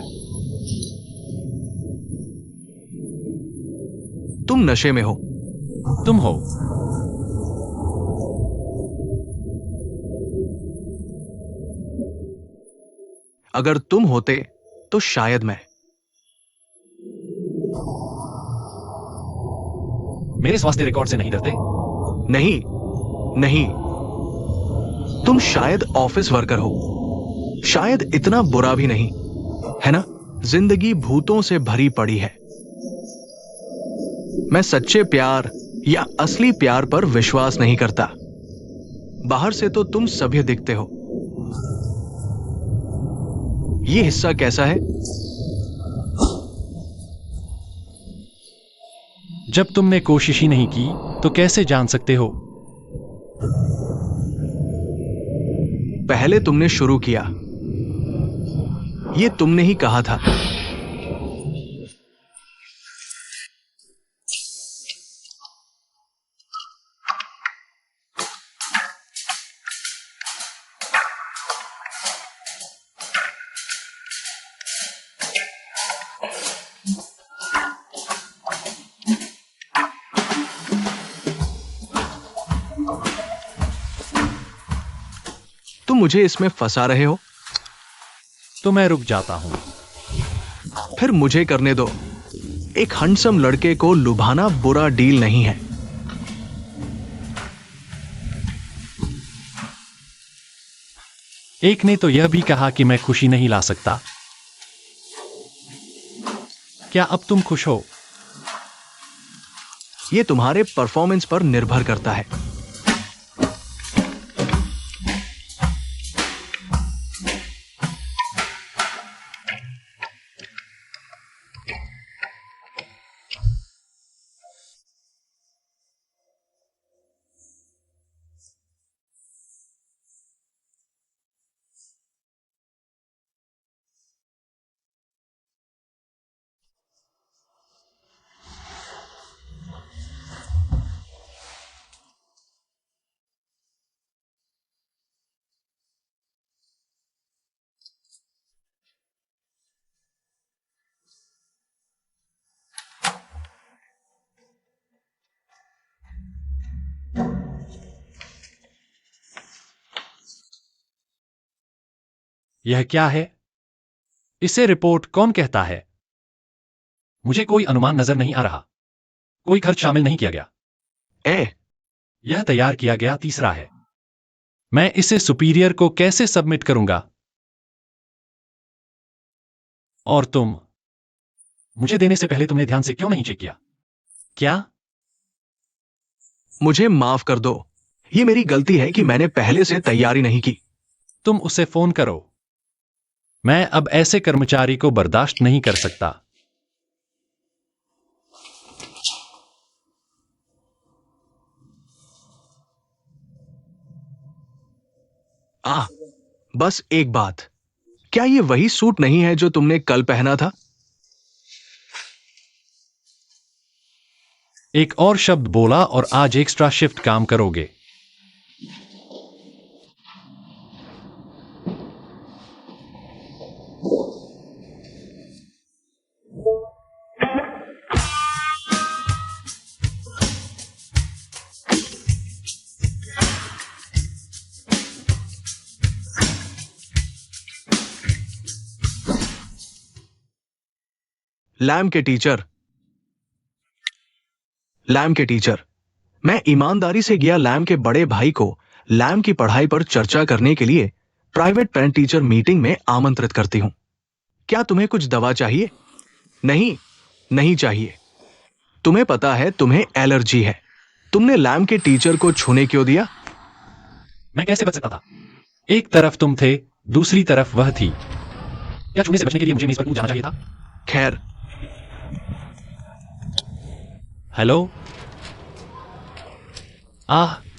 तुम नशे में हो। तुम हो। अगर तुम होते तो शायद मैं। मेरे स्वास्थ्य रिकॉर्ड से नहीं डरते? नहीं नहीं, तुम शायद ऑफिस वर्कर हो, शायद इतना बुरा भी नहीं, है ना? जिंदगी भूतों से भरी पड़ी है। मैं सच्चे प्यार या असली प्यार पर विश्वास नहीं करता। बाहर से तो तुम सभ्य दिखते हो। ये हिस्सा कैसा है? जब तुमने कोशिश ही नहीं की तो कैसे जान सकते हो? पहले तुमने शुरू किया। ये तुमने ही कहा था। तुम मुझे इसमें फंसा रहे हो? तो मैं रुक जाता हूं। फिर मुझे करने दो। एक हंडसम लड़के को लुभाना बुरा डील नहीं है। एक ने तो यह भी कहा कि मैं खुशी नहीं ला सकता। क्या अब तुम खुश हो? यह तुम्हारे परफॉर्मेंस पर निर्भर करता है। यह क्या है? इसे रिपोर्ट कौन कहता है? मुझे कोई अनुमान नजर नहीं आ रहा। कोई खर्च शामिल नहीं किया गया। यह तैयार किया गया तीसरा है। मैं इसे सुपीरियर को कैसे सबमिट करूंगा? और तुम मुझे देने से पहले तुमने ध्यान से क्यों नहीं चेक किया? क्या? मुझे माफ कर दो। यह मेरी गलती है कि मैंने पहले से तैयारी नहीं की। तुम उसे फोन करो। मैं अब ऐसे कर्मचारी को बर्दाश्त नहीं कर सकता। बस एक बात, क्या यह वही सूट नहीं है जो तुमने कल पहना था? एक और शब्द बोला और आज एक्स्ट्रा शिफ्ट काम करोगे। लैम के टीचर, मैं ईमानदारी से गया लैम के बड़े भाई को लैम की पढ़ाई पर चर्चा करने के लिए प्राइवेट पेरेंट टीचर मीटिंग में आमंत्रित करती हूं। क्या तुम्हें कुछ दवा चाहिए? नहीं चाहिए। तुम्हें पता है तुम्हें एलर्जी है। तुमने लैम के टीचर को छूने क्यों दिया? मैं कैसे बच सकता था? एक तरफ तुम थे, दूसरी तरफ वह थी। क्या छूने से बचने के लिए मुझे मेज पर कूद जाना चाहिए था? खैर, हेलो?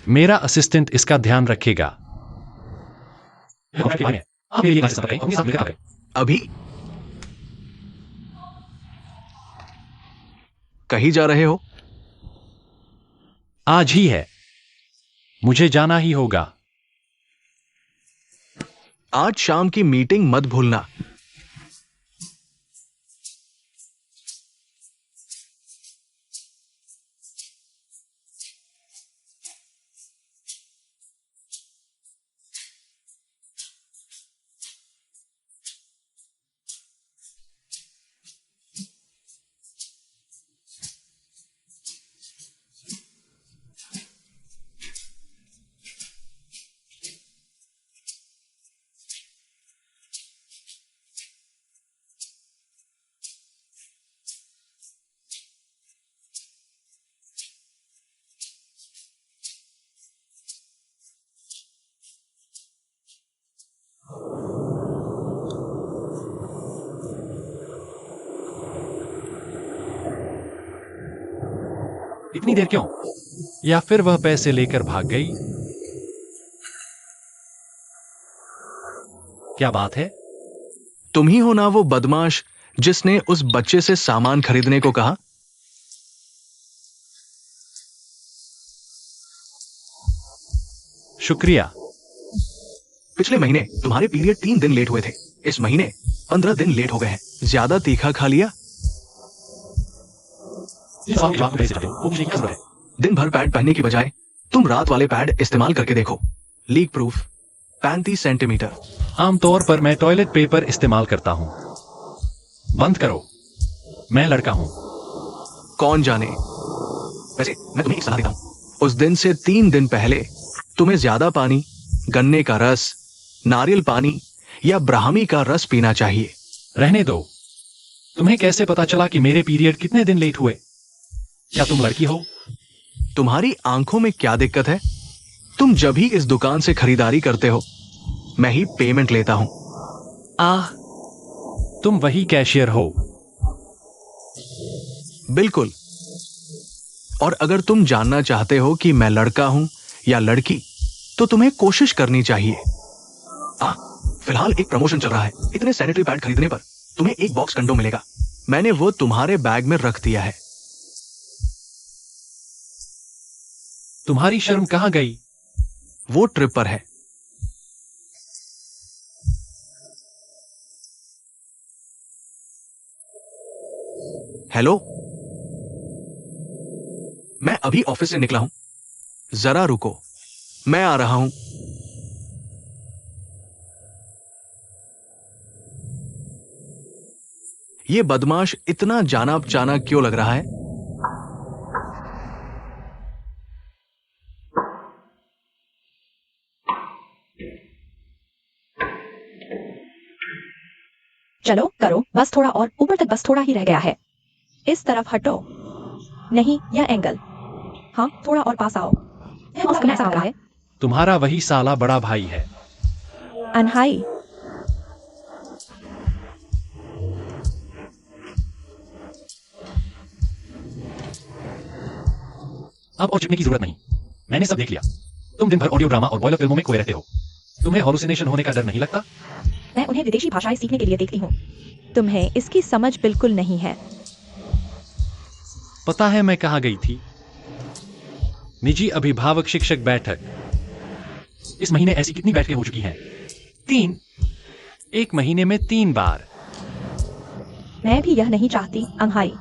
मेरा असिस्टेंट इसका ध्यान रखेगा। अभी कहीं जा रहे हो? आज ही है। मुझे जाना ही होगा। आज शाम की मीटिंग मत भूलना। इतनी देर क्यों? या फिर वह पैसे लेकर भाग गई? क्या बात है? तुम ही हो ना वो बदमाश जिसने उस बच्चे से सामान खरीदने को कहा? शुक्रिया। पिछले महीने तुम्हारे पीरियड 3 दिन लेट हुए थे। इस महीने 15 दिन लेट हो गए हैं। ज्यादा तीखा खा लिया? दिन भर पैड पहनने की बजाय तुम रात वाले पैड इस्तेमाल करके देखो। Leak proof 35 centimetre. आमतौर पर मैं टॉयलेट पेपर इस्तेमाल करता हूँ। बंद करो, मैं लड़का हूँ। कौन जाने। वैसे मैं तुम्हें एक सलाह देता हूँ। उस दिन से 3 दिन पहले तुम्हें ज्यादा पानी, गन्ने का रस, नारियल पानी या ब्राह्मी का रस पीना चाहिए। रहने दो। तुम्हें कैसे पता चला कि मेरे पीरियड कितने दिन लेट हुए? क्या तुम लड़की हो? तुम्हारी आंखों में क्या दिक्कत है? तुम जब भी इस दुकान से खरीदारी करते हो, मैं ही पेमेंट लेता हूं। आह, तुम वही कैशियर हो? बिल्कुल। और अगर तुम जानना चाहते हो कि मैं लड़का हूं या लड़की, तो तुम्हें कोशिश करनी चाहिए। फिलहाल एक प्रमोशन चल रहा है। इतने सैनिटरी पैड खरीदने पर तुम्हें एक बॉक्स कंडोम मिलेगा। मैंने वो तुम्हारे बैग में रख दिया है। तुम्हारी शर्म कहां गई? वो ट्रिप पर है। हेलो, मैं अभी ऑफिस से निकला हूं। जरा रुको, मैं आ रहा हूं। ये बदमाश इतना जाना पहचाना क्यों लग रहा है? चलो करो, बस थोड़ा और ऊपर तक, बस थोड़ा ही रह गया है। इस तरफ हटो। नहीं, यह एंगल। हाँ, थोड़ा और पास आओ। यह मौसम कैसा लग रहा है? तुम्हारा वही साला बड़ा भाई है। अनहाई। अब और चिपने की जरूरत नहीं, मैंने सब देख लिया। तुम दिन भर ऑडियो ड्रामा और बॉयलर फिल्मों में खोए रहते हो। तुम्हें हॉलुसिनेशन होने का डर नहीं लगता? मैं उन्हें विदेशी भाषाएं सीखने के लिए देखती हूँ। तुम्हें इसकी समझ बिल्कुल नहीं है। पता है मैं कहाँ गई थी? निजी अभिभावक शिक्षक बैठक। इस महीने ऐसी कितनी बैठकें हो चुकी हैं? 3। एक महीने में 3 बार। मैं भी यह नहीं चाहती, अंहाई।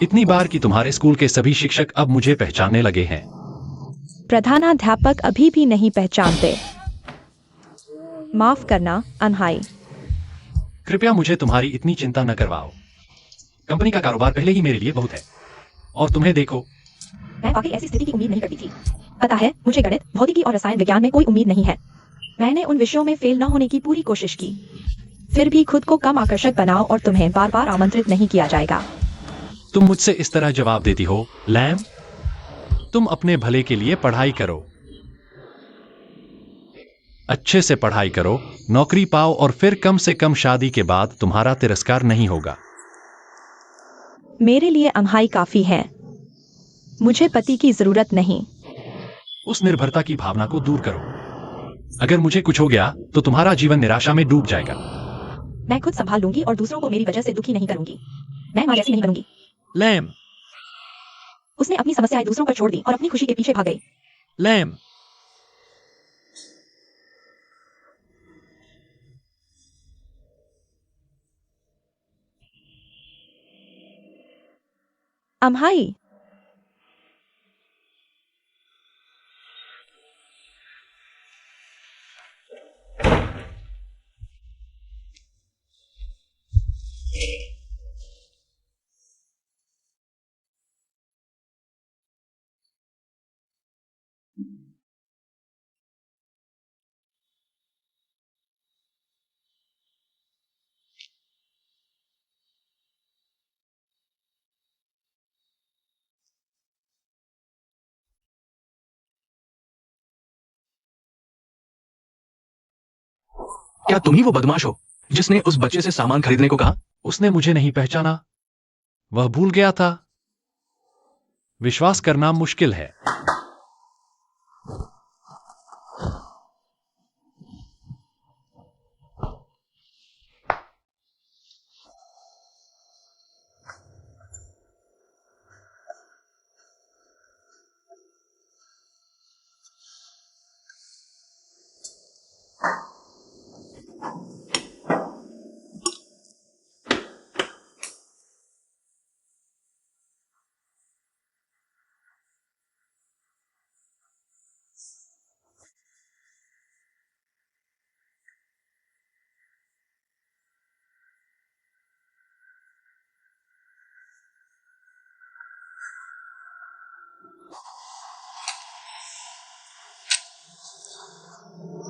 इतनी बार कि तुम्हारे स्कूल के सभी शिक्षक अब मुझे पहचानने लगे हैं। प्रधानाध्यापक अभी भी नहीं पहचानते। माफ करना, अनहाई। कृपया मुझे तुम्हारी इतनी चिंता न करवाओ। कंपनी का कारोबार पहले ही मेरे लिए बहुत है। और तुम्हें देखो। मैं वाकई ऐसी स्थिति की उम्मीद नहीं करती थी। पता है, मुझे गणित, भौतिकी और रसायन विज्ञान में कोई उम्मीद नहीं है। मैंने उन विषयों में फेल न होने की पूरी कोशिश की। फिर भी खुद को कम आकर्षक बनाओ और तुम्हें बार बार आमंत्रित नहीं किया जाएगा। तुम मुझसे इस तरह जवाब देती हो, लैम? तुम अपने भले के लिए पढ़ाई करो। अच्छे से पढ़ाई करो, नौकरी पाओ और फिर कम से कम शादी के बाद तुम्हारा तिरस्कार नहीं होगा। मेरे लिए अंहाई काफी है। मुझे पति की जरूरत नहीं। उस निर्भरता की भावना को दूर करो। अगर मुझे कुछ हो गया तो तुम्हारा जीवन निराशा में डूब जाएगा। मैं खुद संभाल लूंगी और दूसरों को मेरी वजह से दुखी नहीं करूंगी। मैं मां जैसी नहीं बनूंगी। लैम। उसने अपनी समस्याएं दूसरों पर छोड़ दी और अपनी खुशी के पीछे भाग गई। लैम। अम्हाई। क्या तुम ही वो बदमाश हो जिसने उस बच्चे से सामान खरीदने को कहा? उसने मुझे नहीं पहचाना। वह भूल गया था। विश्वास करना मुश्किल है।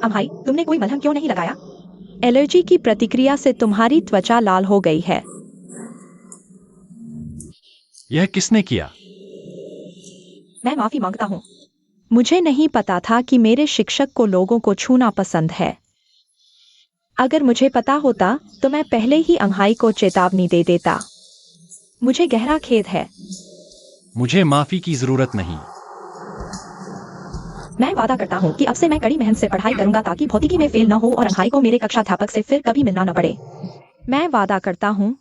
भाई, तुमने कोई मलहम क्यों नहीं लगाया? एलर्जी की प्रतिक्रिया से तुम्हारी त्वचा लाल हो गई है। यह किसने किया? मैं माफी मांगता हूँ। मुझे नहीं पता था कि मेरे शिक्षक को लोगों को छूना पसंद है। अगर मुझे पता होता तो मैं पहले ही अंहाई को चेतावनी दे देता। मुझे गहरा खेद है। मुझे माफी की जरूरत नहीं। मैं वादा करता हूँ कि अब से मैं कड़ी मेहनत से पढ़ाई करूंगा ताकि भौतिकी में फेल न हो और अंहाई को मेरे कक्षाध्यापक से फिर कभी मिलना न पड़े। मैं वादा करता हूँ।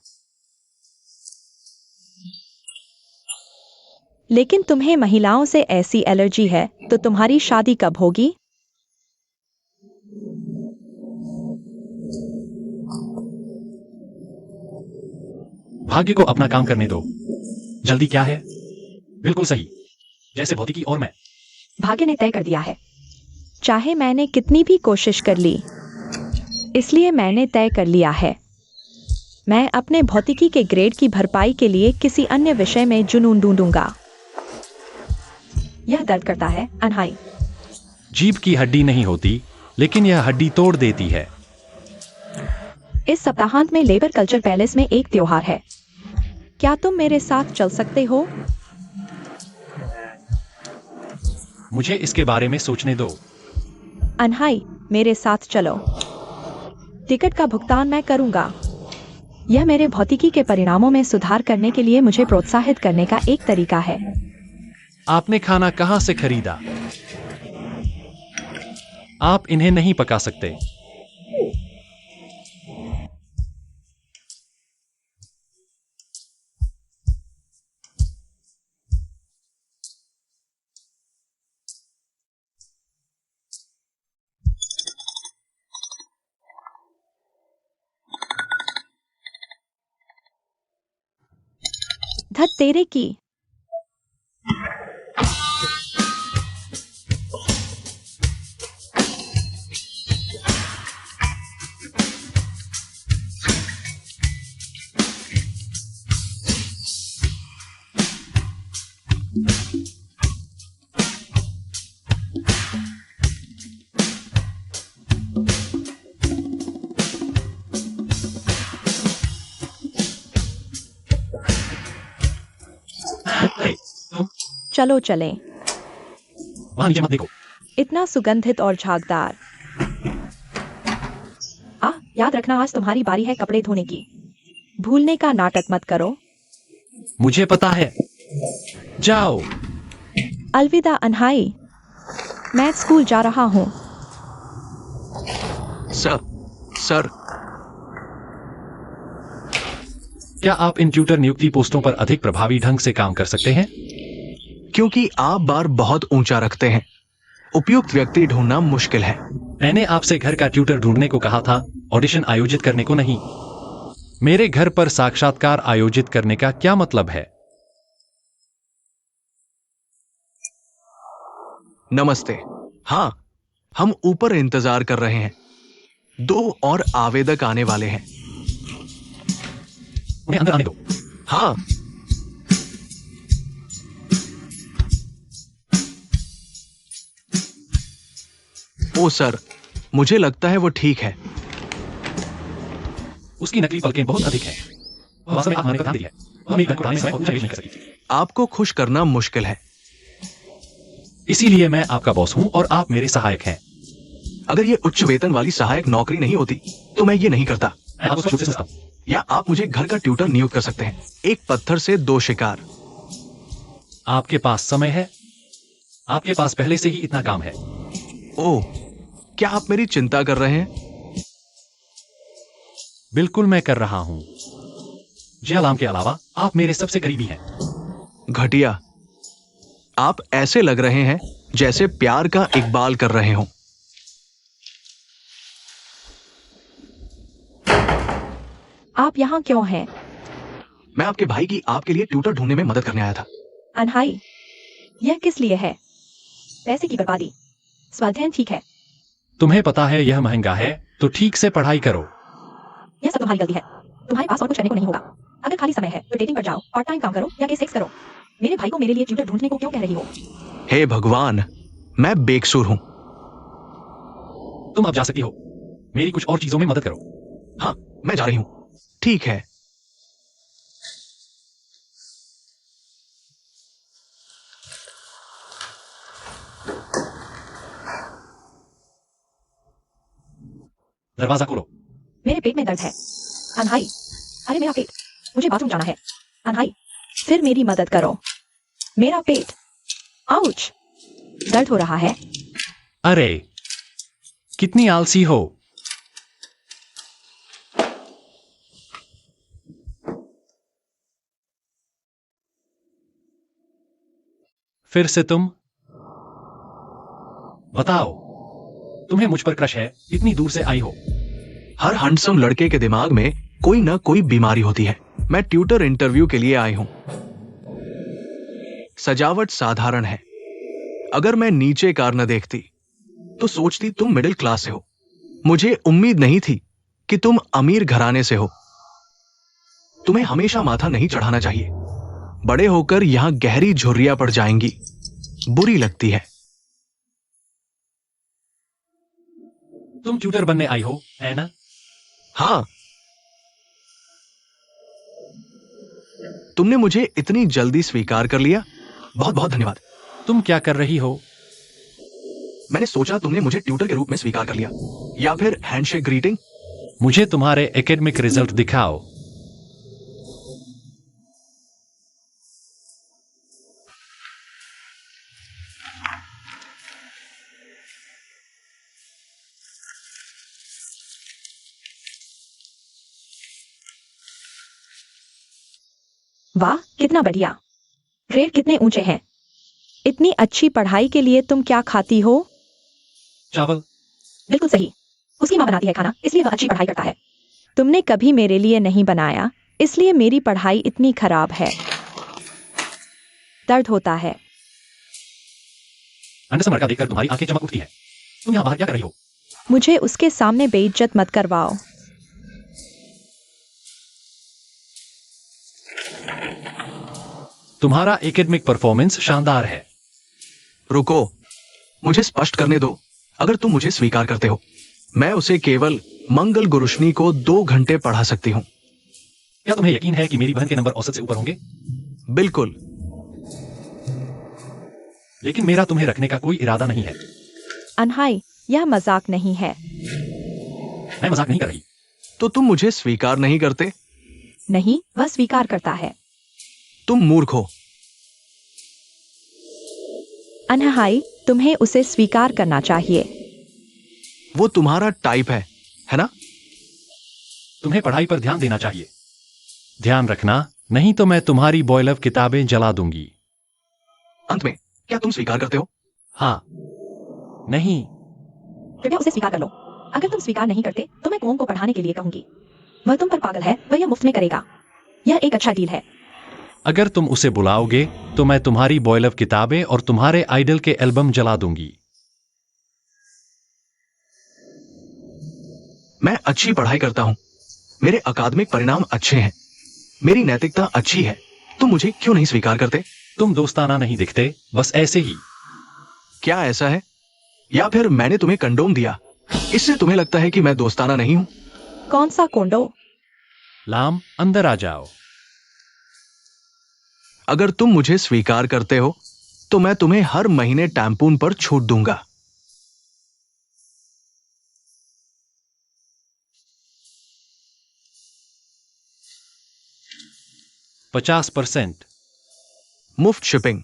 लेकिन तुम्हें महिलाओं से ऐसी एलर्जी है तो तुम्हारी शादी कब होगी? भाग्य को अपना काम करने दो। जल्दी क्या है? बिल्कुल सही, जैसे भौतिकी और मैं। भाग्य ने तय कर दिया है। चाहे मैंने कितनी भी कोशिश कर ली, इसलिए मैंने तय कर लिया है। मैं अपने भौतिकी के ग्रेड की भरपाई के लिए किसी अन्य विषय में जुनून ढूंढूंगा। यह दर्द करता है, अनहाई। जीभ की हड्डी नहीं होती, लेकिन यह हड्डी तोड़ देती है। इस सप्ताहांत में लेबर कल्चर पैलेस में एक त्योहार है। क्या तुम मेरे साथ चल सकते हो? मुझे इसके बारे में सोचने दो। अनहाई, मेरे साथ चलो। टिकट का भुगतान मैं करूंगा। यह मेरे भौतिकी के परिणामों में सुधार करने के लिए मुझे प्रोत्साहित करने का एक तरीका है। आपने खाना कहां से खरीदा? आप इन्हें नहीं पका सकते। धत तेरे की। चलो चलें। वहां नीचे मत देखो। इतना सुगंधित और झागदार। याद रखना आज तुम्हारी बारी है कपड़े धोने की। भूलने का नाटक मत करो। मुझे पता है। जाओ। अलविदा अनहाई। मैं स्कूल जा रहा हूँ। सर, क्या आप इन ट्यूटर नियुक्ति पोस्टों पर अधिक प्रभावी ढंग से काम कर सकते हैं? क्योंकि आप बार बहुत ऊंचा रखते हैं, उपयुक्त व्यक्ति ढूंढना मुश्किल है। मैंने आपसे घर का ट्यूटर ढूंढने को कहा था, ऑडिशन आयोजित करने को नहीं। मेरे घर पर साक्षात्कार आयोजित करने का क्या मतलब है? नमस्ते। हाँ, हम ऊपर इंतजार कर रहे हैं। 2 और आवेदक आने वाले हैं। उन्हें अंदर आने दो। हाँ। ओ सर, मुझे लगता है वो ठीक है। उसकी नकली पलकें बहुत अधिक हैं। वह वास्तव में आत्माने पर ध्यान देती है। वह मेरी बहन को उठाने में समय नहीं कर सकी। आपको खुश करना मुश्किल है। इसीलिए मैं आपका बॉस हूं और आप मेरे सहायक हैं। अगर ये उच्च वेतन वाली सहायक नौकरी नहीं होती तो मैं ये नहीं करता। मैं आपको स्पष्ट रूप से समझता हूं। या आप मुझे घर का ट्यूटर नियुक्त कर सकते हैं। एक पत्थर से 2 शिकार। आपके पास समय है? आपके पास पहले से ही इतना काम है। ओह, क्या आप मेरी चिंता कर रहे हैं? बिल्कुल मैं कर रहा हूं। जयलाम के अलावा आप मेरे सबसे करीबी हैं। घटिया। आप ऐसे लग रहे हैं जैसे प्यार का इकबाल कर रहे हों। आप यहाँ क्यों हैं? मैं आपके भाई की आपके लिए ट्यूटर ढूंढने में मदद करने आया था। अनहाई, यह किस लिए है? पैसे की बर्बादी। स्वाध्ययन ठीक है। तुम्हें पता है यह महंगा है, तो ठीक से पढ़ाई करो। यह सब तुम्हारी गलती है। तुम्हारे पास और कुछ करने को नहीं होगा। अगर खाली समय है तो डेटिंग पर जाओ, पार्ट टाइम काम करो या सेक्स करो। मेरे भाई को मेरे लिए ट्यूटर ढूंढने को क्यों कह रही हो? हे भगवान, मैं बेकसूर हूं। तुम अब जा सकती हो। मेरी कुछ और चीजों में मदद करो। हाँ, मैं जा रही हूं। ठीक है। दरवाजा खोलो। मेरे पेट में दर्द है। अनहाई, अरे मेरा पेट, मुझे बाथरूम जाना है। अनहाई, फिर मेरी मदद करो। मेरा पेट, आउच, दर्द हो रहा है। अरे कितनी आलसी हो। फिर से तुम बताओ, तुम्हें मुझ पर क्रश है? इतनी दूर से आई हो। हर हैंडसम लड़के के दिमाग में कोई ना कोई बीमारी होती है। मैं ट्यूटर इंटरव्यू के लिए आई हूं। सजावट साधारण है। अगर मैं नीचे कार न देखती तो सोचती तुम मिडिल क्लास से हो। मुझे उम्मीद नहीं थी कि तुम अमीर घराने से हो। तुम्हें हमेशा माथा नहीं चढ़ाना चाहिए। बड़े होकर यहां गहरी झुर्रियां पड़ जाएंगी, बुरी लगती है। तुम ट्यूटर बनने आई हो, है ना? हाँ, तुमने मुझे इतनी जल्दी स्वीकार कर लिया। बहुत बहुत धन्यवाद। तुम क्या कर रही हो? मैंने सोचा तुमने मुझे ट्यूटर के रूप में स्वीकार कर लिया, या फिर हैंडशेक ग्रीटिंग। मुझे तुम्हारे एकेडमिक रिजल्ट दिखाओ। वाह, कितना बढ़िया। ग्रेड कितने ऊंचे हैं। इतनी अच्छी पढ़ाई के लिए तुम क्या खाती हो? चावल। बिल्कुल सही। उसकी माँ बनाती है खाना, इसलिए वह अच्छी पढ़ाई करता है। तुमने कभी मेरे लिए नहीं बनाया, इसलिए मेरी पढ़ाई इतनी खराब है। दर्द होता है। एंडरसन लड़का देखकर तुम्हारी आंखें चमक उठती है। तुम यहाँ बाहर क्या कर रही हो? मुझे उसके सामने बेइज्जत मत करवाओ। तुम्हारा एकेडमिक परफॉर्मेंस शानदार है। रुको, मुझे स्पष्ट करने दो। अगर तुम मुझे स्वीकार करते हो, मैं उसे केवल मंगल गुरुशनी को 2 घंटे पढ़ा सकती हूं। क्या तुम्हें यकीन है कि मेरी बहन के नंबर औसत से ऊपर होंगे? बिल्कुल। लेकिन मेरा तुम्हें रखने का कोई इरादा नहीं है। अनहाई, यह मजाक नहीं है। मैं मजाक नहीं कर रही। तो तुम मुझे स्वीकार नहीं करते? नहीं, वह स्वीकार करता है। तुम मूर्ख हो। अनहाई, तुम्हें उसे स्वीकार करना चाहिए। वो तुम्हारा टाइप है ना? तुम्हें पढ़ाई पर ध्यान देना चाहिए। ध्यान रखना, नहीं तो मैं तुम्हारी बॉयलव किताबें जला दूंगी। अंत में क्या तुम स्वीकार करते हो? हाँ। नहीं। कृपया उसे स्वीकार कर लो। अगर तुम स्वीकार नहीं करते तो मैं कुओं को पढ़ाने के लिए कहूंगी। वह तुम पर पागल है, वह यह मुफ्त में करेगा। यह एक अच्छा डील है। अगर तुम उसे बुलाओगे तो मैं तुम्हारी बॉयलव किताबें और तुम्हारे आइडल के एल्बम जला दूंगी। मैं अच्छी पढ़ाई करता हूं। मेरे अकादमिक परिणाम अच्छे हैं। मेरी नैतिकता अच्छी है। तुम मुझे क्यों नहीं स्वीकार करते? तुम दोस्ताना नहीं दिखते, बस ऐसे ही। क्या ऐसा है? या फिर मैंने तुम्हें कंडोम दिया, इससे तुम्हें लगता है कि मैं दोस्ताना नहीं हूं? कौन सा कोंडो? लाम, अंदर आ जाओ। अगर तुम मुझे स्वीकार करते हो तो मैं तुम्हें हर महीने टैम्पून पर छूट दूंगा। 50%। मुफ्त शिपिंग।